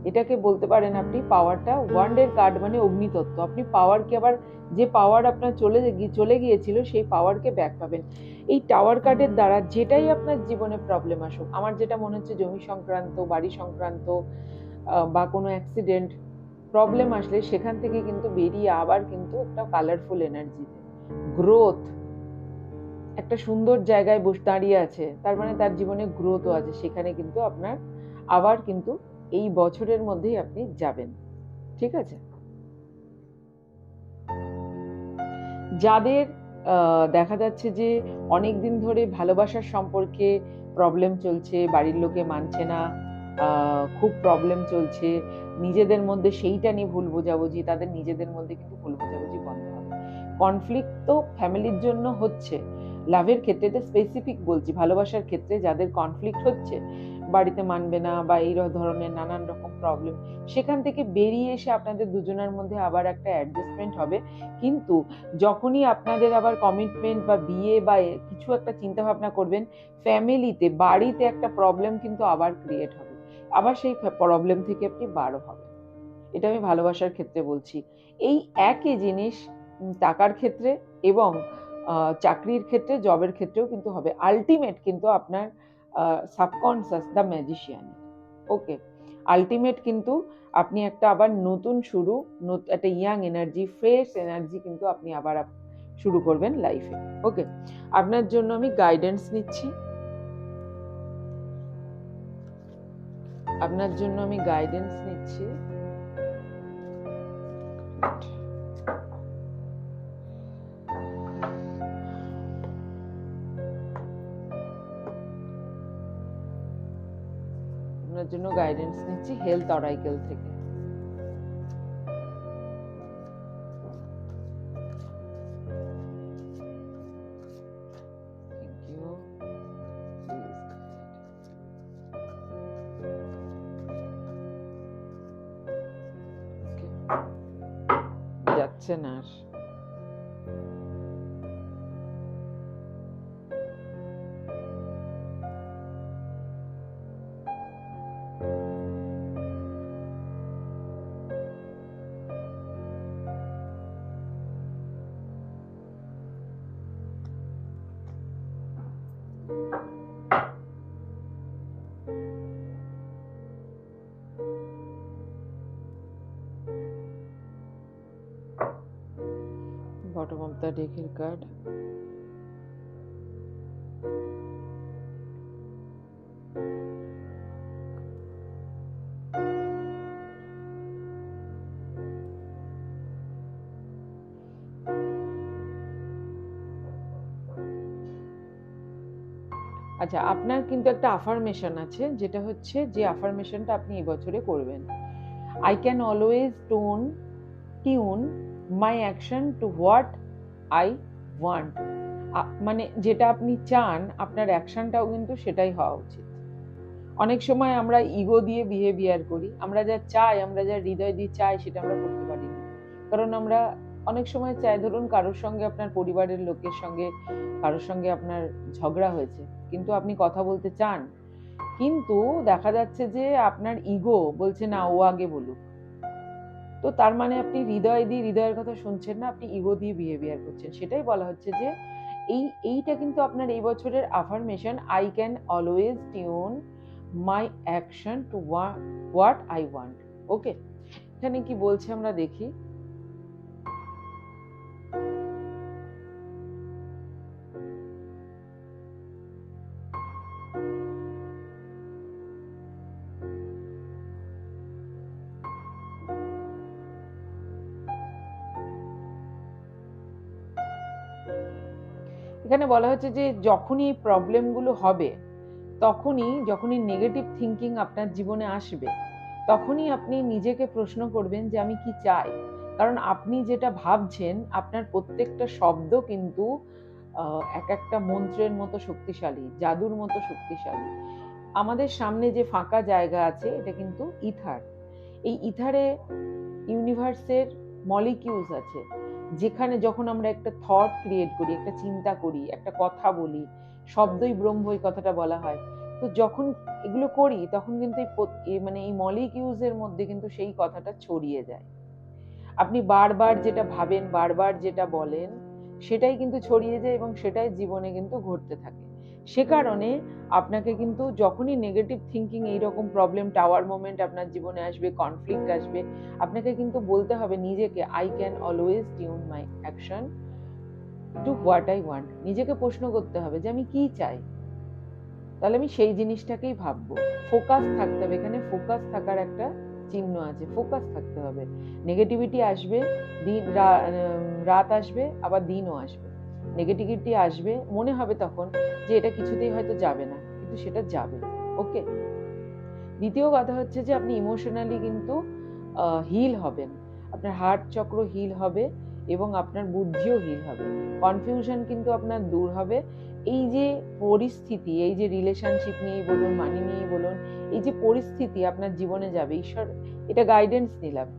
Speaker 1: এটাকে বলতে পারেন আপনি পাওয়ারটা, ওয়ান্ডের কার্ড মানে অগ্নিতত্ত্ব, আপনি পাওয়ারকে আবার, যে পাওয়ার আপনার চলে গিয়েছিল সেই পাওয়ারকে ব্যাক পাবেন এই টাওয়ার কার্ডের দ্বারা। যেটাই আপনার জীবনে প্রবলেম আসুক, আমার যেটা মনে হচ্ছে জমি সংক্রান্ত, বাড়ি সংক্রান্ত, বা কোনো অ্যাক্সিডেন্ট, প্রবলেম আসলে সেখান থেকে কিন্তু বেরিয়ে আবার কিন্তু একটা কালারফুল এনার্জিতে গ্রোথ, একটা সুন্দর জায়গায় বসে দাঁড়িয়ে আছে, তার মানে তার জীবনে গ্রোথও আছে, সেখানে কিন্তু আপনার আবার কিন্তু এই বছরের মধ্যেই আপনি যাবেন। ঠিক আছে? যাদের দেখা যাচ্ছে যে অনেকদিন ধরে ভালোবাসার সম্পর্কে প্রবলেম চলছে, বাড়ির লোকে মানছে না, খুব প্রবলেম চলছে, নিজেদের মধ্যে সেইটা নিয়ে ভুল বোঝাবুঝি, তাদের নিজেদের মধ্যে কিন্তু ভুল বোঝাবুঝি বন্ধ হবে। কনফ্লিক্ট তো ফ্যামিলির জন্য হচ্ছে, লাভের ক্ষেত্রে এটা স্পেসিফিক বলছি, ভালোবাসার ক্ষেত্রে যাদের কনফ্লিক্ট হচ্ছে, বাড়িতে মানবে না বা এই ধরনের নানান রকম প্রবলেম, সেখান থেকে বেরিয়ে এসে আপনাদের দুজনের মধ্যে আবার একটা অ্যাডজাস্টমেন্ট হবে। কিন্তু যখনই আপনাদের আবার কমিটমেন্ট বা বিয়ে বা কিছু একটা চিন্তা ভাবনা করবেন, ফ্যামিলিতে বাড়িতে একটা প্রবলেম কিন্তু আবার ক্রিয়েট হবে, আবার সেই প্রবলেম থেকে আপনি বারো হবেন। এটা আমি ভালোবাসার ক্ষেত্রে বলছি। এই একই জিনিস টাকার ক্ষেত্রে এবং চাকরির ক্ষেত্রে, জবের ক্ষেত্রেও কিন্তু হবে। আলটিমেট কিন্তু আপনার subconscious the magician. Okay, ultimate কিন্তু আপনি একটা আবার নতুন শুরু, একটা ইয়াং এনার্জি, ফ্রেশ এনার্জি কিন্তু আপনি আবার শুরু করবেন লাইফে। ওকে, আপনার জন্য আমি গাইডেন্স নিচ্ছি, আপনার জন্য আমি গাইডেন্স নিচ্ছি। আপনার জন্য গাইডেন্স নিচ্ছি হেলথ অরাইকেল থেকে। যাচ্ছে না আর। বটম অফ দ্য ডেকের কার্ড, আচ্ছা আপনার কিন্তু একটা আফার্মেশন আছে, যেটা হচ্ছে যে আফার্মেশনটা আপনি এই বছরে করবেন, I can always tune my action to what I want. মানে যেটা আপনি চান আপনার অ্যাকশনটাও কিন্তু সেটাই হওয়া উচিত। অনেক সময় আমরা ইগো দিয়ে বিহেভিয়ার করি, আমরা যা চাই, আমরা যা হৃদয় দিয়ে চাই সেটা আমরা করতে পারি না, কারণ আমরা অনেক সময় চাই, ধরুন কারোর সঙ্গে, আপনার পরিবারের লোকের সঙ্গে কারোর সঙ্গে আপনার ঝগড়া হয়েছে, কিন্তু আপনি কথা বলতে চান, কিন্তু দেখা যাচ্ছে যে আপনার ইগো বলছে না ও আগে বলুক, তো তার মানে আপনি হৃদয় দিয়ে হৃদয়ের কথা শুনছেন না, আপনি ইগো দিয়ে বিহেভিয়ার করছেন। সেটাই বলা হচ্ছে যে এইটা কিন্তু আপনার এই বছরের affirmation, I can always tune my action to what I want. Okay, এখানে কি বলছে আমরা দেখি। এখানে বলা হচ্ছে যে যখনই এই প্রবলেমগুলো হবে, যখনই নেগেটিভ থিঙ্কিং আপনার জীবনে আসবে, তখনই আপনি নিজেকে প্রশ্ন করবেন যে আমি কি চাই। কারণ আপনি যেটা ভাবছেন, আপনার প্রত্যেকটা শব্দ কিন্তু এক একটা মন্ত্রের মতো শক্তিশালী, জাদুর মতো শক্তিশালী। আমাদের সামনে যে ফাঁকা জায়গা আছে, এটা কিন্তু ইথার। এই ইথারে ইউনিভার্সের মলিকিউলস আছে, যেখানে যখন আমরা একটা থট ক্রিয়েট করি, একটা চিন্তা করি, একটা কথা বলি, শব্দই ব্রহ্ম, এই কথাটা বলা হয়, তো যখন এগুলো করি তখন কিন্তু এই মলিকিউলস এর মধ্যে কিন্তু সেই কথাটা ছড়িয়ে যায়। আপনি বারবার যেটা ভাবেন, বারবার যেটা বলেন, সেটাই কিন্তু ছড়িয়ে যায় এবং সেটাই জীবনে কিন্তু ঘটতে থাকে। সে কারণে আপনাকে কিন্তু যখনই নেগেটিভ থিঙ্কিং, এইরকম প্রবলেম, টাওয়ার মোমেন্ট আপনার জীবনে আসবে, কনফ্লিক্ট আসবে, আপনাকে কিন্তু বলতে হবে নিজেকে, I can always tune my action to what I want. নিজেকে প্রশ্ন করতে হবে যে আমি কি চাই, তাহলে আমি সেই জিনিসটাকেই ভাববো। ফোকাস থাকতে হবে, এখানে ফোকাস থাকার একটা চিহ্ন আছে, ফোকাস থাকতে হবে। নেগেটিভিটি আসবে, রাত আসবে, আবার দিনও আসবে। নেগেটিভিটি আসবে, মনে হবে তখন যে এটা কিছুতেই হয়তো যাবে না, কিন্তু সেটা যাবে। ওকে। দ্বিতীয় কথা হচ্ছে যে আপনি ইমোশনালি কিন্তু হিল হবেন, আপনার হার্ট চক্র হিল হবে এবং আপনার বুদ্ধিও হিল হবে। কনফিউশন কিন্তু আপনার দূর হবে। এই যে পরিস্থিতি, এই যে রিলেশনশিপ নিয়েই বলুন, মানি নিয়েই বলুন, এই যে পরিস্থিতি আপনার জীবনে যাবে, ঈশ্বর এটা গাইডেন্স নিলাম,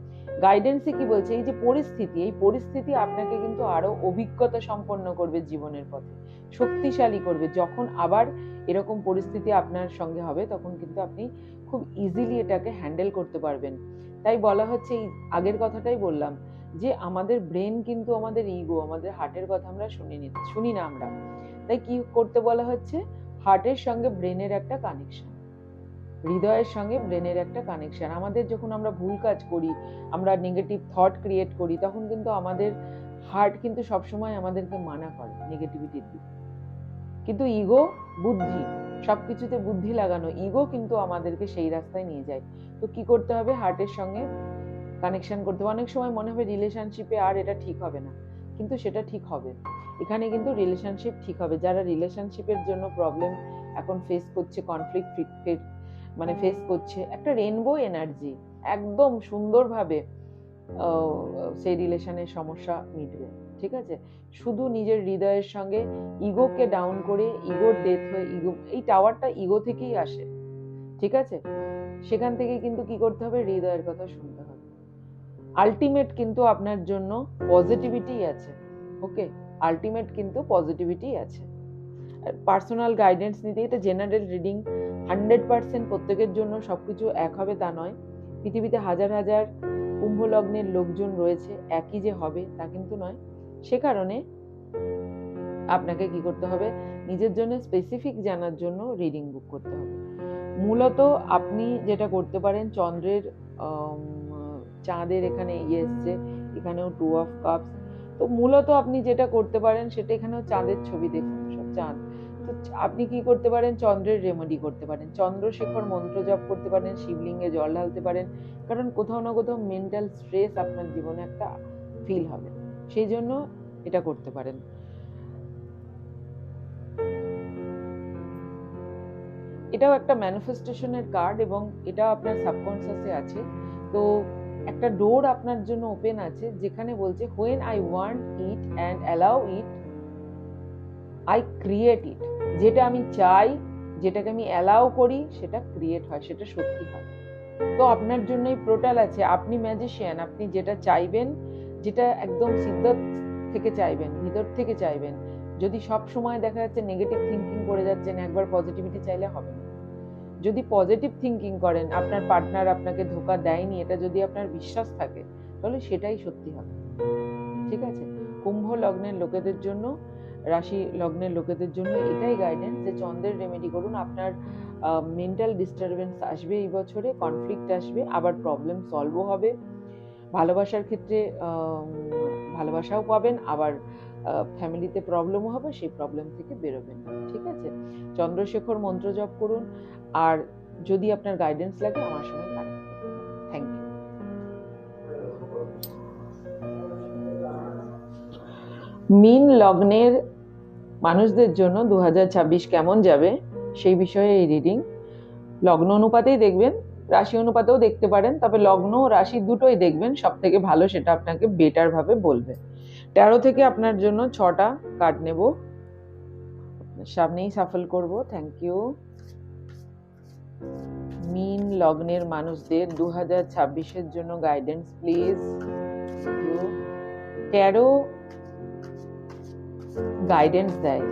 Speaker 1: গাইডেন্সে কি বলছে, এই যে পরিস্থিতি, এই পরিস্থিতি আপনাকে কিন্তু আরো অভিজ্ঞতা সম্পন্ন করবে জীবনের পথে, শক্তিশালী করবে। যখন আবার এরকম পরিস্থিতি আপনার সঙ্গে হবে, তখন কিন্তু আপনি খুব ইজিলি এটাকে হ্যান্ডেল করতে পারবেন। তাই বলা হচ্ছে, এই আগের কথাটাই বললাম যে আমাদের ব্রেন কিন্তু আমাদের ইগো, আমাদের হার্টের কথা আমরা শুনি না আমরা। তাই কি করতে বলা হচ্ছে, হার্টের সঙ্গে ব্রেনের একটা কানেকশন, হৃদয়ের সঙ্গে ব্রেনের একটা কানেকশন। আমাদের যখন আমরা ভুল কাজ করি, আমরা নেগেটিভ থট ক্রিয়েট করি, তখন কিন্তু আমাদের হার্ট কিন্তু সবসময় আমাদেরকে মানা করে নেগেটিভিটির দিকে। কিন্তু ইগো, বুদ্ধি, সবকিছুতে বুদ্ধি লাগানো ইগো কিন্তু আমাদেরকে সেই রাস্তায় নিয়ে যায়। তো কি করতে হবে, হার্টের সঙ্গে কানেকশন করতে হবে। অনেক সময় মনে হবে রিলেশনশিপে আর এটা ঠিক হবে না, কিন্তু সেটা ঠিক হবে। এখানে কিন্তু রিলেশনশিপ ঠিক হবে। যারা রিলেশনশিপের জন্য প্রবলেম এখন ফেস করছে, কনফ্লিক্ট মানে ফেস করছে, একটা রেইনবো এনার্জি একদম সুন্দরভাবে সেই রিলেশনের সমস্যা মিটবে। ঠিক আছে, শুধু নিজের হৃদয়ের সঙ্গে ইগোকে ডাউন করে, ইগোর ডেথ হয়ে, ইগো, এই টাওয়ারটা ইগো থেকেই আসে। ঠিক আছে, সেখান থেকে কিন্তু কি করতে হবে, হৃদয়ের কথা শুনতে হবে। আলটিমেট কিন্তু আপনার জন্য পজিটিভিটি আছে। ওকে, আলটিমেট কিন্তু পজিটিভিটি আছে। পার্সোনাল গাইডেন্স নিতে, এটা জেনারেল রিডিং, 100% প্রত্যেকের জন্য সবকিছু এক হবে তা নয়। পৃথিবীতে হাজার হাজার কুম্ভ লগ্নের লোকজন রয়েছে, একই যে হবে তা কিন্তু নয়। সে কারণে আপনাকে কি করতে হবে, নিজের জন্য স্পেসিফিক জানার জন্য রিডিং বুক করতে হবে। মূলত আপনি যেটা করতে পারেন, চন্দ্রের চাঁদের এখানে এসছে, এখানেও 2 অফ কাপস। তো মূলত আপনি যেটা করতে পারেন সেটা, এখানেও চাঁদের ছবি, দেখুন সব চাঁদ। তো আপনি কি করতে পারেন, চন্দ্রের রেমেডি করতে পারেন, চন্দ্রশেখর মন্ত্র জপ করতে পারেন, শিবলিঙ্গে জল ঢালতে পারেন। কারণ কোথাও না কোথাও মেন্টাল স্ট্রেস আপনার জীবনে একটা ফিল হবে, সেই জন্য এটা করতে পারেন। এটাও একটা ম্যানিফেস্টেশনের কার্ড এবং এটা আপনার সাবকনসিয়াসে আছে। তো একটা ডোর আপনার জন্য ওপেন আছে, যেখানে বলছে, when I want it and allow it, I create it। যেটা আমি চাই, যেটাকে আমি অ্যালাউ করি, সেটা ক্রিয়েট হয়, সেটা সত্যি হয়। তো আপনার জন্য এই পোর্টাল আছে, আপনি ম্যাজিশিয়ান, আপনি যেটা চাইবেন, যেটা একদম সিদ্ধ থেকে চাইবেন, ভিতর থেকে চাইবেন। যদি সব সময় দেখা যাচ্ছে নেগেটিভ থিঙ্কিং করে যাচ্ছেন, একবার পজিটিভিটি চাইলে হবে না। যদি পজিটিভ থিঙ্কিং করেন, আপনার পার্টনার আপনাকে ধোঁকা দেয়নি, এটা যদি আপনার বিশ্বাস থাকে, তাহলে সেটাই সত্যি হবে। ঠিক আছে, কুম্ভ লগ্নের লোকেদের জন্য, রাশি লগ্নের লোকেদের জন্য এটাই গাইডেন্স যে চন্দ্রের রেমেডি করুন। আপনার মেন্টাল ডিস্টারবেন্স আসবে এই বছরে, কনফ্লিক্ট আসবে, আবার প্রবলেম সলভও হবে। ভালোবাসার ক্ষেত্রে ভালোবাসাও পাবেন, আবার ফ্যামিলিতে প্রবলেমও হবে, সেই প্রবলেম থেকে বেরোবেন। ঠিক আছে, চন্দ্রশেখর মন্ত্র জপ করুন। আর যদি আপনার গাইডেন্স লাগে, আমার সঙ্গে কানেক্ট করুন। Thank you. মীন লগ্নের মানুষদের জন্য 2026 কেমন যাবে সেই বিষয়ে এই রিডিং। লগ্ন অনুপাতেই দেখবেন, রাশি অনুপাতেও দেখতে পারেন, তবে লগ্ন ও রাশি দুটোই দেখবেন, সব থেকে ভালো সেটা আপনাকে বেটার ভাবে বলবে। 13 থেকে আপনার জন্য 6টা কার্ড নেব, সামনেই সাফল করব। Thank you. মীন লগ্নের মানুষদের 2026-এর জন্য গাইডেন্স প্লিজ। 13 গাইডেন্স দেয়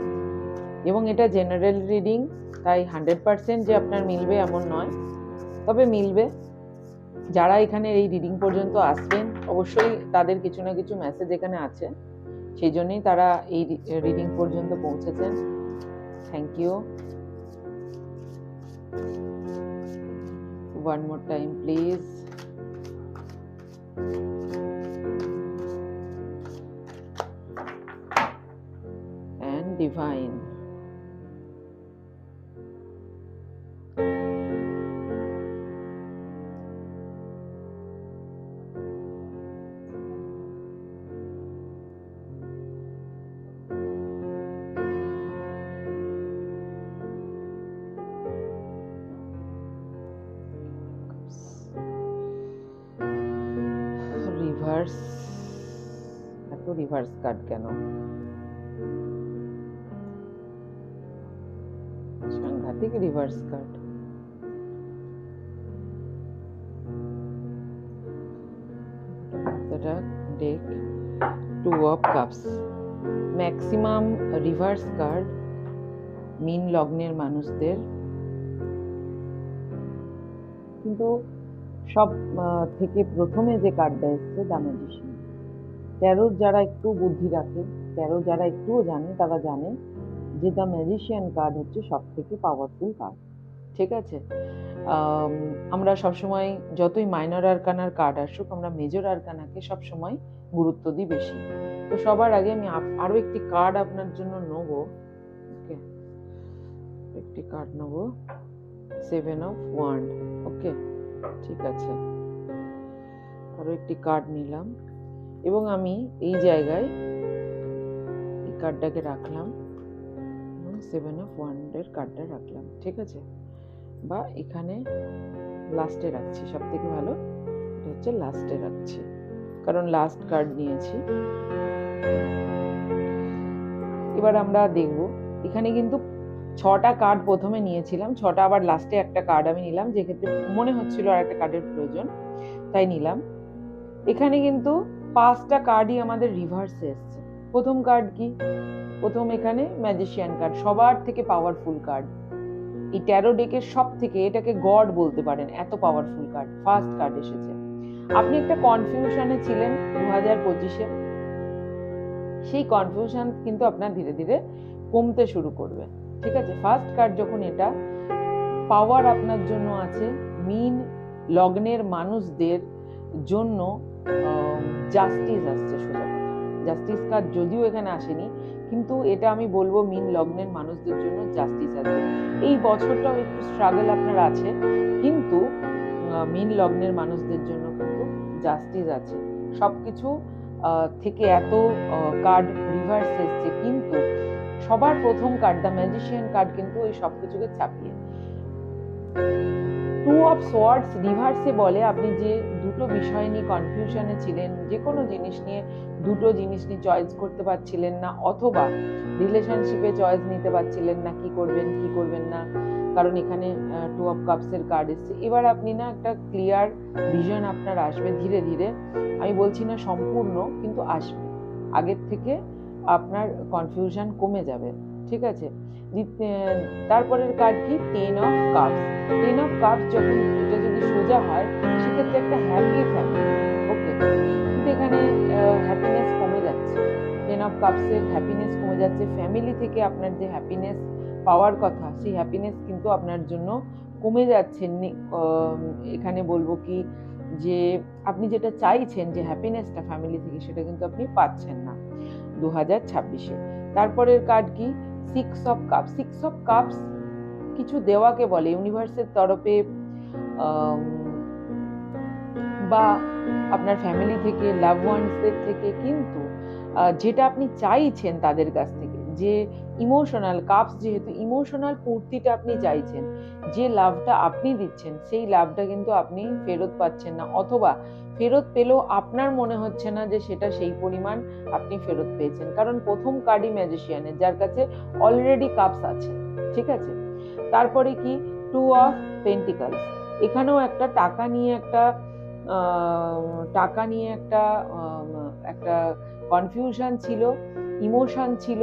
Speaker 1: এবং এটা জেনারেল রিডিং, তাই 100% যে আপনার মিলবে এমন নয়, তবে মিলবে। যারা এখানে এই রিডিং পর্যন্ত আসবেন, অবশ্যই তাদের কিছু না কিছু মেসেজ এখানে আছে, সেই জন্যই তারা এই রিডিং পর্যন্ত পৌঁছেছেন। Thank you. One more time, please. And divine. Reverse, এত রিভার্স কার্ড কেন? সাংঘাতিক reverse card. Deck two of cups. Maximum reverse card মীন লগ্নের মানুষদের, কিন্তু সব থেকে প্রথমে যে কার্ডটা এসছে দ্য ম্যাজিশিয়ান। ট্যারোর যারা একটু বুদ্ধি রাখে, ট্যারো যারা একটুও জানে, তারা জানে যে দ্য ম্যাজিশিয়ান কার্ড হচ্ছে সব থেকে পাওয়ারফুল কার্ড। ঠিক আছে, আমরা সবসময় যতই মাইনর আরকানার কার্ড আসুক, আমরা মেজর আরকানাকে সবসময় গুরুত্ব দিই বেশি। তো সবার আগে আমি আরো একটি কার্ড আপনার জন্য নেব। ওকে, একটি কার্ড নেব, 7 অফ ওয়ান্ড। ওকে, ঠিক আছে, আরো একটি কার্ড নিলাম এবং আমি এই জায়গায় এই কার্ডটাকে রাখলাম, 7 অফ ওয়ান্ডের কার্ডটা রাখলাম। ঠিক আছে, বা এখানে লাস্টে রাখছি, সব থেকে ভালো এটা হচ্ছে লাস্টে রাখছি, কারণ লাস্ট কার্ড নিয়েছি। এবার আমরা দেখব, এখানে কিন্তু 6টা কার্ড প্রথমে নিয়েছিলাম, 6টা আবার লাস্টে একটা কার্ড আমি নিলাম, যে ক্ষেত্রে মনে হচ্ছিল আর একটা কার্ডের প্রয়োজন, তাই নিলাম। এখানে কিন্তু 5টা কার্ডই আমাদের রিভার্সে এসছে। প্রথম কার্ড কি? প্রথম এখানে ম্যাজিশিয়ান কার্ড, সবার থেকে পাওয়ারফুল কার্ড এই ট্যারো ডেকের, সব থেকে এটাকে গড বলতে পারেন, এত পাওয়ারফুল কার্ড। ফার্স্ট কার্ড এসেছে। আপনি একটা কনফিউশনে ছিলেন 2025-এ, সেই কনফিউশন কিন্তু আপনার ধীরে ধীরে কমতে শুরু করবে। ঠিক আছে, ফার্স্ট কার্ড যখন এটা, পাওয়ার আপনার জন্য আছে। মীন লগ্নের মানুষদের জন্য জাস্টিস আসছে, সোজা কথা। জাস্টিস কার্ড যদিও এখানে আসেনি, কিন্তু এটা আমি বলবো মীন লগ্নের মানুষদের জন্য জাস্টিস আছে। এই বছরটাও একটু স্ট্রাগল আপনার আছে, কিন্তু মীন লগ্নের মানুষদের জন্য কিন্তু জাস্টিস আছে। সবকিছু থেকে এত কার্ড রিভার্স এসছে, কিন্তু সবার প্রথম কার্ড দ্য ম্যাজিশিয়ান কার্ড কিন্তু এই সবকিছুকে ছাপিয়ে। 2 অফ সোয়ার্ডস রিভার্সে বলে আপনি যে দুটো বিষয় নিয়ে কনফিউশনে ছিলেন, যে কোনো জিনিস নিয়ে দুটো জিনিস নিয়ে চয়েস করতে পারছিলেন না, অথবা রিলেশনশিপে চয়েস নিতে পারছিলেন না, কি করবেন কি করবেন না, কারণ এখানে 2 অফ কাপস এর কার্ড এসছে। এবার আপনি না একটা ক্লিয়ার ভিশন আপনার আসবে ধীরে ধীরে, আমি বলছি না সম্পূর্ণ, কিন্তু আসবে। আগের থেকে আপনার কনফিউশন কমে যাবে। ঠিক আছে, তারপরের কার্ড কি? 10 অফ কাপস। 10 অফ কাপস যখন এটা যদি সোজা হয়, সেক্ষেত্রে একটা হ্যাপি ফ্যামিলি। ওকে, কিন্তু এখানে হ্যাপিনেস কমে যাচ্ছে। 10 অফ কাপস এর হ্যাপিনেস কমে যাচ্ছে। ফ্যামিলি থেকে আপনার যে হ্যাপিনেস পাওয়ার কথা, সেই হ্যাপিনেস কিন্তু আপনার জন্য কমে যাচ্ছে। এখানে বলবো কি, যে আপনি যেটা চাইছেন যে হ্যাপিনেসটা ফ্যামিলি থেকে, সেটা কিন্তু আপনি পাচ্ছেন না 2026-এ। তারপরের কার্ড কি? 6 অফ কাপস। 6 অফ কাপস কিছু দেওয়াকে বলে ইউনিভার্সের তরফে, বা আপনার ফ্যামিলি থেকে, লাভ ওয়ান্সদের থেকে, কিন্তু যেটা আপনি চাইছেন তাদের কাছ থেকে, যে ইমোশনাল কাপস, যেহেতু ইমোশনাল পূর্তিটা আপনি চাইছেন, যে লাভটা আপনি দিচ্ছেন, সেই লাভটা কিন্তু আপনি ফেরত পাচ্ছেন না, অথবা ফেরত পেলেও আপনার মনে হচ্ছে না যে সেটা সেই পরিমাণ আপনি ফেরত পেয়েছেন, কারণ প্রথম কার্ডই ম্যাজিশিয়ানের, যার কাছে অলরেডি কাপস আছে। ঠিক আছে, তারপরে কি? 2 অফ পেন্টিকলস। এখানেও একটা টাকা নিয়ে একটা কনফিউশন ছিল, ইমোশন ছিল,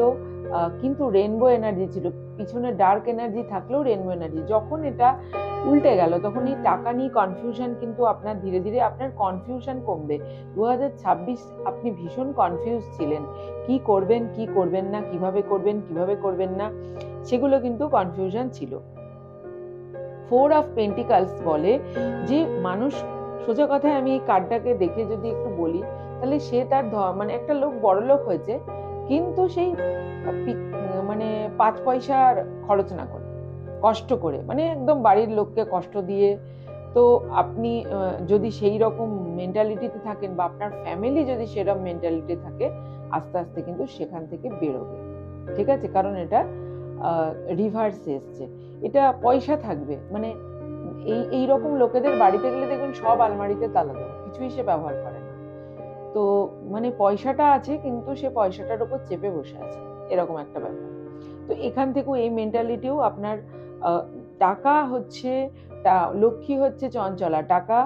Speaker 1: কিন্তু রেনবো এনার্জি ছিল। পিছনে ডার্ক এনার্জি থাকলেও রেনবো এনার্জি। যখন এটা উল্টে গেল তখন এই টাকা নিয়ে কনফিউশন কিন্তু আপনার ধীরে ধীরে আপনার কনফিউশন কমবে। 2026 আপনি ভীষণ কনফিউজ ছিলেন, কি করবেন কি করবেন না, কিভাবে করবেন কিভাবে করবেন না, সেগুলো কিন্তু কনফিউশন ছিল। 4 অফ পেন্টিকালস বলে যে মানুষ, সোজা কথায় আমি এই কার্ডটাকে দেখে যদি একটু বলি, তাহলে সে তার মানে একটা লোক বড় লোক হয়েছে, কিন্তু সেই মানে 5 পয়সার খরচ না করে, কষ্ট করে, মানে একদম বাড়ির লোককে কষ্ট দিয়ে। তো আপনি যদি সেই রকম মেন্টালিটিতে থাকেন বা আপনার ফ্যামিলি যদি সেরকম মেন্টালিটি থাকে, আস্তে আস্তে কিন্তু সেখান থেকে বেরোবে, ঠিক আছে? কারণ এটা রিভার্সে এসছে, এটা পয়সা থাকবে, মানে এই রকম লোকেদের বাড়িতে গেলে দেখবেন সব আলমারিতে তালা দেওয়া, কিছুই সে ব্যবহার করে না। তো মানে পয়সাটা আছে কিন্তু সে পয়সাটার উপর চেপে বসে আছে, এরকম একটা ব্যাপার। তো এখান থেকেও এই মেন্টালিটিও আপনার, টাকা হচ্ছে, লক্ষ্মী হচ্ছে চঞ্চলা, টাকা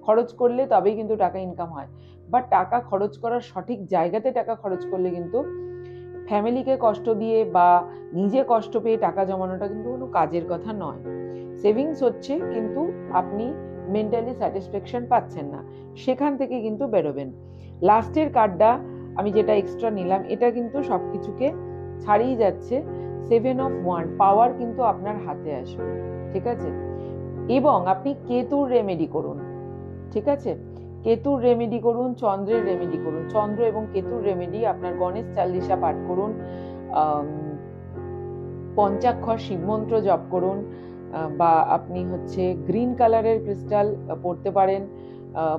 Speaker 1: খরচ করলে তবেই কিন্তু টাকা ইনকাম হয়, বা টাকা খরচ করার সঠিক জায়গাতে টাকা খরচ করলে কিন্তু ফ্যামিলিকে কষ্ট দিয়ে বা নিজে কষ্ট পেয়ে টাকা জমানোটা কিন্তু কোনো কাজের কথা নয়। সেভিংস হচ্ছে, কিন্তু আপনি মেন্টালি স্যাটিসফ্যাকশন পাচ্ছেন না, সেখান থেকে কিন্তু বেরোবেন। লাস্টের কার্ডটা আমি যেটা এক্সট্রা নিলাম, এটা কিন্তু সবকিছুকে ছাড়িয়ে যাচ্ছে। 7 অফ ওয়ান্ড, পাওয়ার কিন্তু আপনার হাতে আসবে, ঠিক আছে? এবং আপনি কেতুর রেমেডি করুন, ঠিক আছে? কেতুর রেমেডি করুন, চন্দ্রের রেমেডি করুন। চন্দ্র এবং কেতুর রেমেডি, আপনার গণেশ চালিসা পাঠ করুন, পঞ্চাক্ষর শিবমন্ত্র জপ করুন, বা আপনি হচ্ছে গ্রিন কালারের ক্রিস্টাল পড়তে পারেন,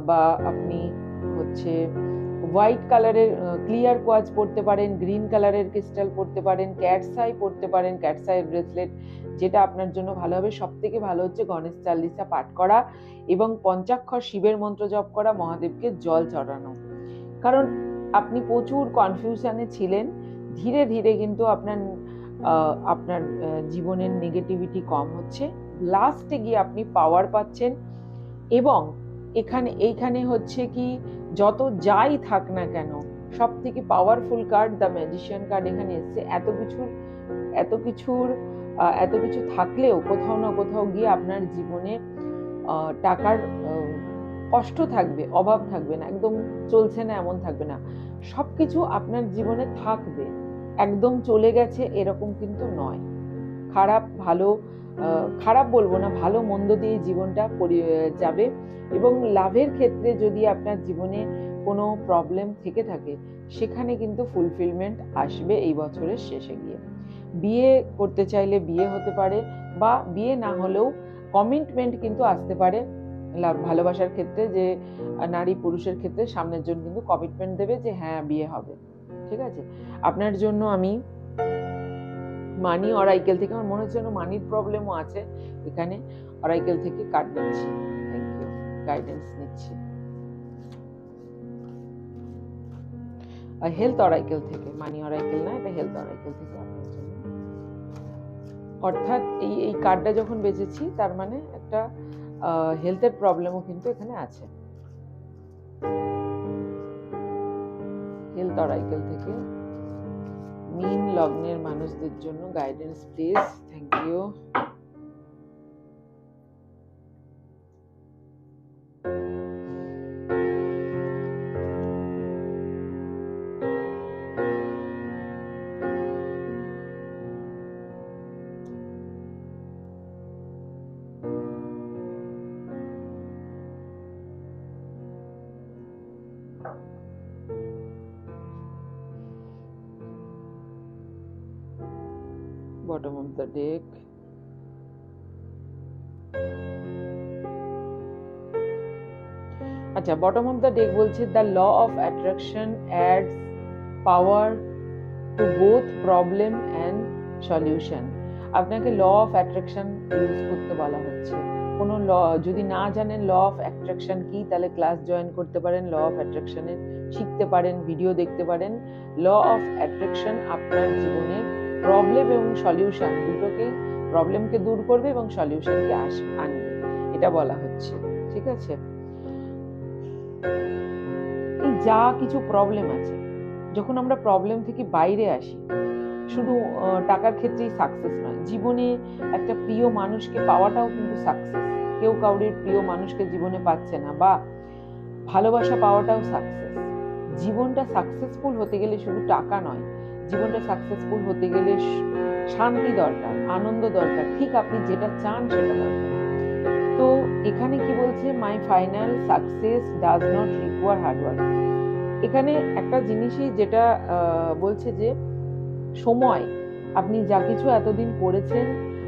Speaker 1: বা আপনি হচ্ছে হোয়াইট কালারের ক্লিয়ার কোয়ার্টজ পড়তে পারেন, গ্রিন কালারের ক্রিস্টাল পড়তে পারেন, ক্যাটস আই পড়তে পারেন, ক্যাটস আই ব্রেসলেট, যেটা আপনার জন্য ভালো হবে। সব থেকে ভালো হচ্ছে গণেশ চালিসা পাঠ করা এবং পঞ্চাক্ষর শিবের মন্ত্র জপ করা, মহাদেবকে জল চড়ানো। কারণ আপনি প্রচুর কনফিউশনে ছিলেন, ধীরে ধীরে কিন্তু আপনার জীবনের নেগেটিভিটি কম হচ্ছে, লাস্টে গিয়ে আপনি পাওয়ার পাচ্ছেন। এবং এইখানে হচ্ছে কি, যত যাই থাক না কেন, সব থেকে powerful card the magician card এখানে এসছে। এত কিছু থাকলেও কোথাও না কোথাও গিয়ে আপনার জীবনে টাকার কষ্ট থাকবে, অভাব থাকবে না, একদম চলছে না এমন থাকবে না, সবকিছু আপনার জীবনে থাকবে, একদম চলে গেছে এরকম কিন্তু নয়। খারাপ বলবো না, ভালো মন্দ দিয়ে জীবনটা যাবে। এবং লাভের ক্ষেত্রে যদি আপনার জীবনে কোনো প্রবলেম থেকে থাকে, সেখানে কিন্তু ফুলফিলমেন্ট আসবে এই বছরের শেষে গিয়ে। বিয়ে করতে চাইলে বিয়ে হতে পারে, বা বিয়ে না হলেও কমিটমেন্ট কিন্তু আসতে পারে ভালোবাসার ক্ষেত্রে, যে নারী পুরুষের ক্ষেত্রে সামনের জন কিন্তু কমিটমেন্ট দেবে যে হ্যাঁ বিয়ে হবে, ঠিক আছে? আপনার জন্য আমি মানি অরাইকেল থেকে, আমার মনে হচ্ছে মানির প্রবলেমও আছে এখানে, অরাইকেল থেকে কার্ড নিচ্ছি, থ্যাংক ইউ, গাইডেন্স নিচ্ছি। হেলথ অরাইকেল থেকে, মানি অরাইকেল না, এটা হেলথ অরাইকেল থেকে আপনার জন্য। অর্থাৎ এই কার্ডটা যখন বেঁচেছি, তার মানে একটা হেলথের প্রবলেমও কিন্তু এখানে আছে। হেলথ অরাইকেল থেকে মীন লগ্নের মানুষদের জন্য guidance please, thank you. Bottom of the deck, আচ্ছা, বটম অফ দ্য ডেক বলছে the law of attraction adds power to both problem and solution. আপনাকে ল অফ অ্যাট্রাকশন ইউজ করতে বলা হচ্ছে। কোনো যদি না জানেন ল অফ অ্যাট্রাকশন কি, তাহলে ক্লাস জয়েন করতে পারেন, ল অফ অ্যাট্রাকশনের শিখতে পারেন, ভিডিও দেখতে পারেন। ল অফ অ্যাট্রাকশন আপনার জীবনে প্রবলেম এবং সলিউশন দুটোকেই, প্রবলেমকে দূর করবে এবং সলিউশনকে আনবে, এটা বলা হচ্ছে, ঠিক আছে? এই যা কিছু প্রবলেম আছে, যখন আমরা প্রবলেম থেকে বাইরে আসি, শুধু টাকার ক্ষেত্রেই সাকসেস নয়, জীবনে একটা প্রিয় মানুষকে পাওয়াটাও কিন্তু সাকসেস। কেউ কাউরের প্রিয় মানুষকে জীবনে পাচ্ছে না, বা ভালোবাসা পাওয়াটাও সাকসেস। জীবনটা সাকসেসফুল হতে গেলে শুধু টাকা নয়, জীবনটা সাকসেসফুল হতে গেলে শান্তি দরকার, আনন্দ দরকার, ঠিক আপনি যেটা চান সেটা দরকার। তো এখানে কি বলছে, my final success does not require hard work. এখানে একটা জিনিসই যেটা বলছে যে সময়, আপনি যা কিছু এতদিন করেছেন,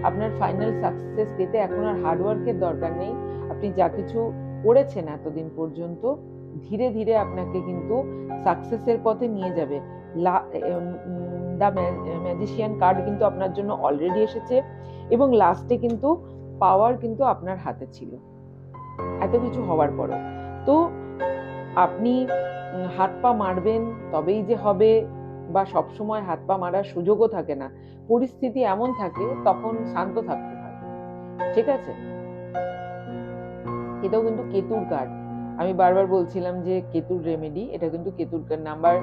Speaker 1: আপনার ফাইনাল সাকসেস পেতে এখন আর হার্ডওয়ার্কের দরকার নেই। আপনি যা কিছু করেছেন এতদিন পর্যন্ত, ধীরে ধীরে আপনাকে কিন্তু সাকসেসের পথে নিয়ে যাবে। দ্য ম্যাজিশিয়ান কার্ড কিন্তু আপনার জন্য অলরেডি এসেছে, এবং লাস্টে কিন্তু পাওয়ার কিন্তু আপনার হাতে ছিল এত কিছু হওয়ার পরও। তো আপনি হাত পা মারবেন তবেই যে হবে, বা সবসময় হাত পা মারার সুযোগও থাকে না, পরিস্থিতি এমন থাকে তখন শান্ত থাকতে হয়, ঠিক আছে? এটাও কিন্তু কেতুর কার্ড। আমি বারবার বলছিলাম যে কেতুর রেমেডি, এটা কিন্তু কেতুর কার্ড। নাম্বার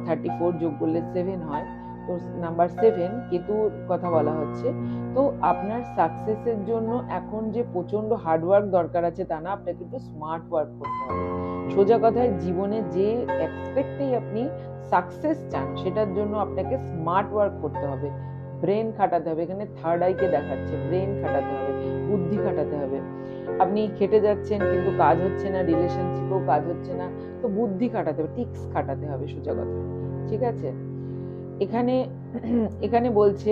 Speaker 1: 34 যোগ করলে 7 হয়, তো নাম্বার 7 কেতুর কথা বলা হচ্ছে। তো আপনার সাকসেসের জন্য এখন যে প্রচন্ড হার্ডওয়ার্ক দরকার আছে তা না, আপনাকে একটু স্মার্ট ওয়ার্ক করতে হবে। সোজা কথায় জীবনে যে এক্সপেক্টেই আপনি সাকসেস চান, সেটার জন্য আপনাকে স্মার্ট ওয়ার্ক করতে হবে, ব্রেন খাটাতে হবে। এখানে থার্ড আইকে দেখাচ্ছে, ব্রেন খাটাতে হবে, বুদ্ধি খাটাতে হবে। আপনি খেটে যাচ্ছেন কিন্তু কাজ হচ্ছে না, রিলেশনশিপেও কাজ হচ্ছে না, তো বুদ্ধি খাটাতে হবে, টিক্স খাটাতে হবে, সোজা কথা, ঠিক আছে? এখানে এখানে বলছে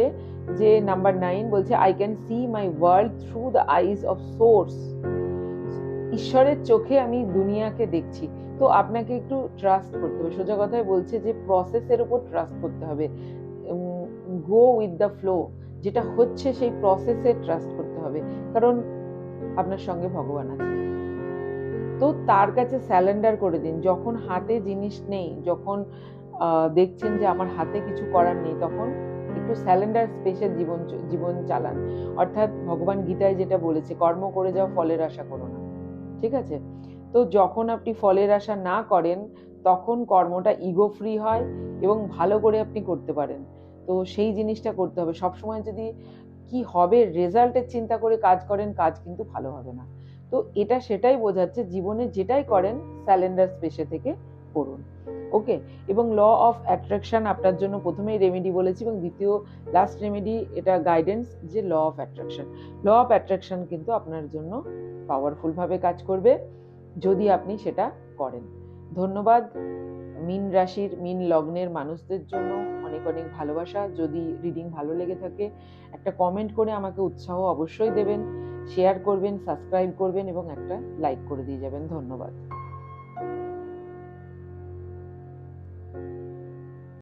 Speaker 1: যে নাম্বার 9 বলছে, I can see my world through the eyes of swords. ঈশ্বরের চোখে আমি দুনিয়াকে দেখছি। তো আপনাকে একটু ট্রাস্ট করতে হবে, সোজা কথায় বলছে যে প্রসেসের উপর ট্রাস্ট করতে হবে, গো উইথ দ্য ফ্লো, যেটা হচ্ছে সেই প্রসেসে ট্রাস্ট করতে হবে, কারণ আপনার সঙ্গে ভগবান আছে। তো তার কাছে স্যালেন্ডার করে দিন। যখন হাতে জিনিস নেই, যখন দেখছেন যে আমার হাতে কিছু করার নেই, তখন একটু স্যালেন্ডার স্পেসের জীবন চালান। অর্থাৎ ভগবান গীতায় যেটা বলেছে, কর্ম করে যাও, ফলের আশা করো না, ঠিক আছে? তো যখন আপনি ফলের আশা না করেন, তখন কর্মটা ইগো ফ্রি হয় এবং ভালো করে আপনি করতে পারেন। তো সেই জিনিসটা করতে হবে। সবসময় যদি কি হবে রেজাল্টের চিন্তা করে কাজ করেন, কাজ কিন্তু ভালো হবে না। তো এটা সেটাই বোঝাচ্ছে, জীবনে যেটাই করেন স্যালেন্ডার স্পেসে থেকে করুন, ওকে? এবং ল অফ অ্যাট্রাকশন আপনার জন্য প্রথমেই রেমেডি বলেছি, এবং দ্বিতীয় লাস্ট রেমেডি এটা গাইডেন্স, যে law of attraction. Law of attraction কিন্তু আপনার জন্য পাওয়ারফুল ভাবে কাজ করবে যদি আপনি সেটা করেন। ধন্যবাদ। মীন রাশির, মীন লগ্নের মানুষদের জন্য অনেক অনেক ভালোবাসা। যদি রিডিং ভালো লেগে থাকে, একটা কমেন্ট করে আমাকে উৎসাহ অবশ্যই দেবেন, শেয়ার করবেন, সাবস্ক্রাইব করবেন এবং একটা লাইক করে দিয়ে যাবেন। ধন্যবাদ।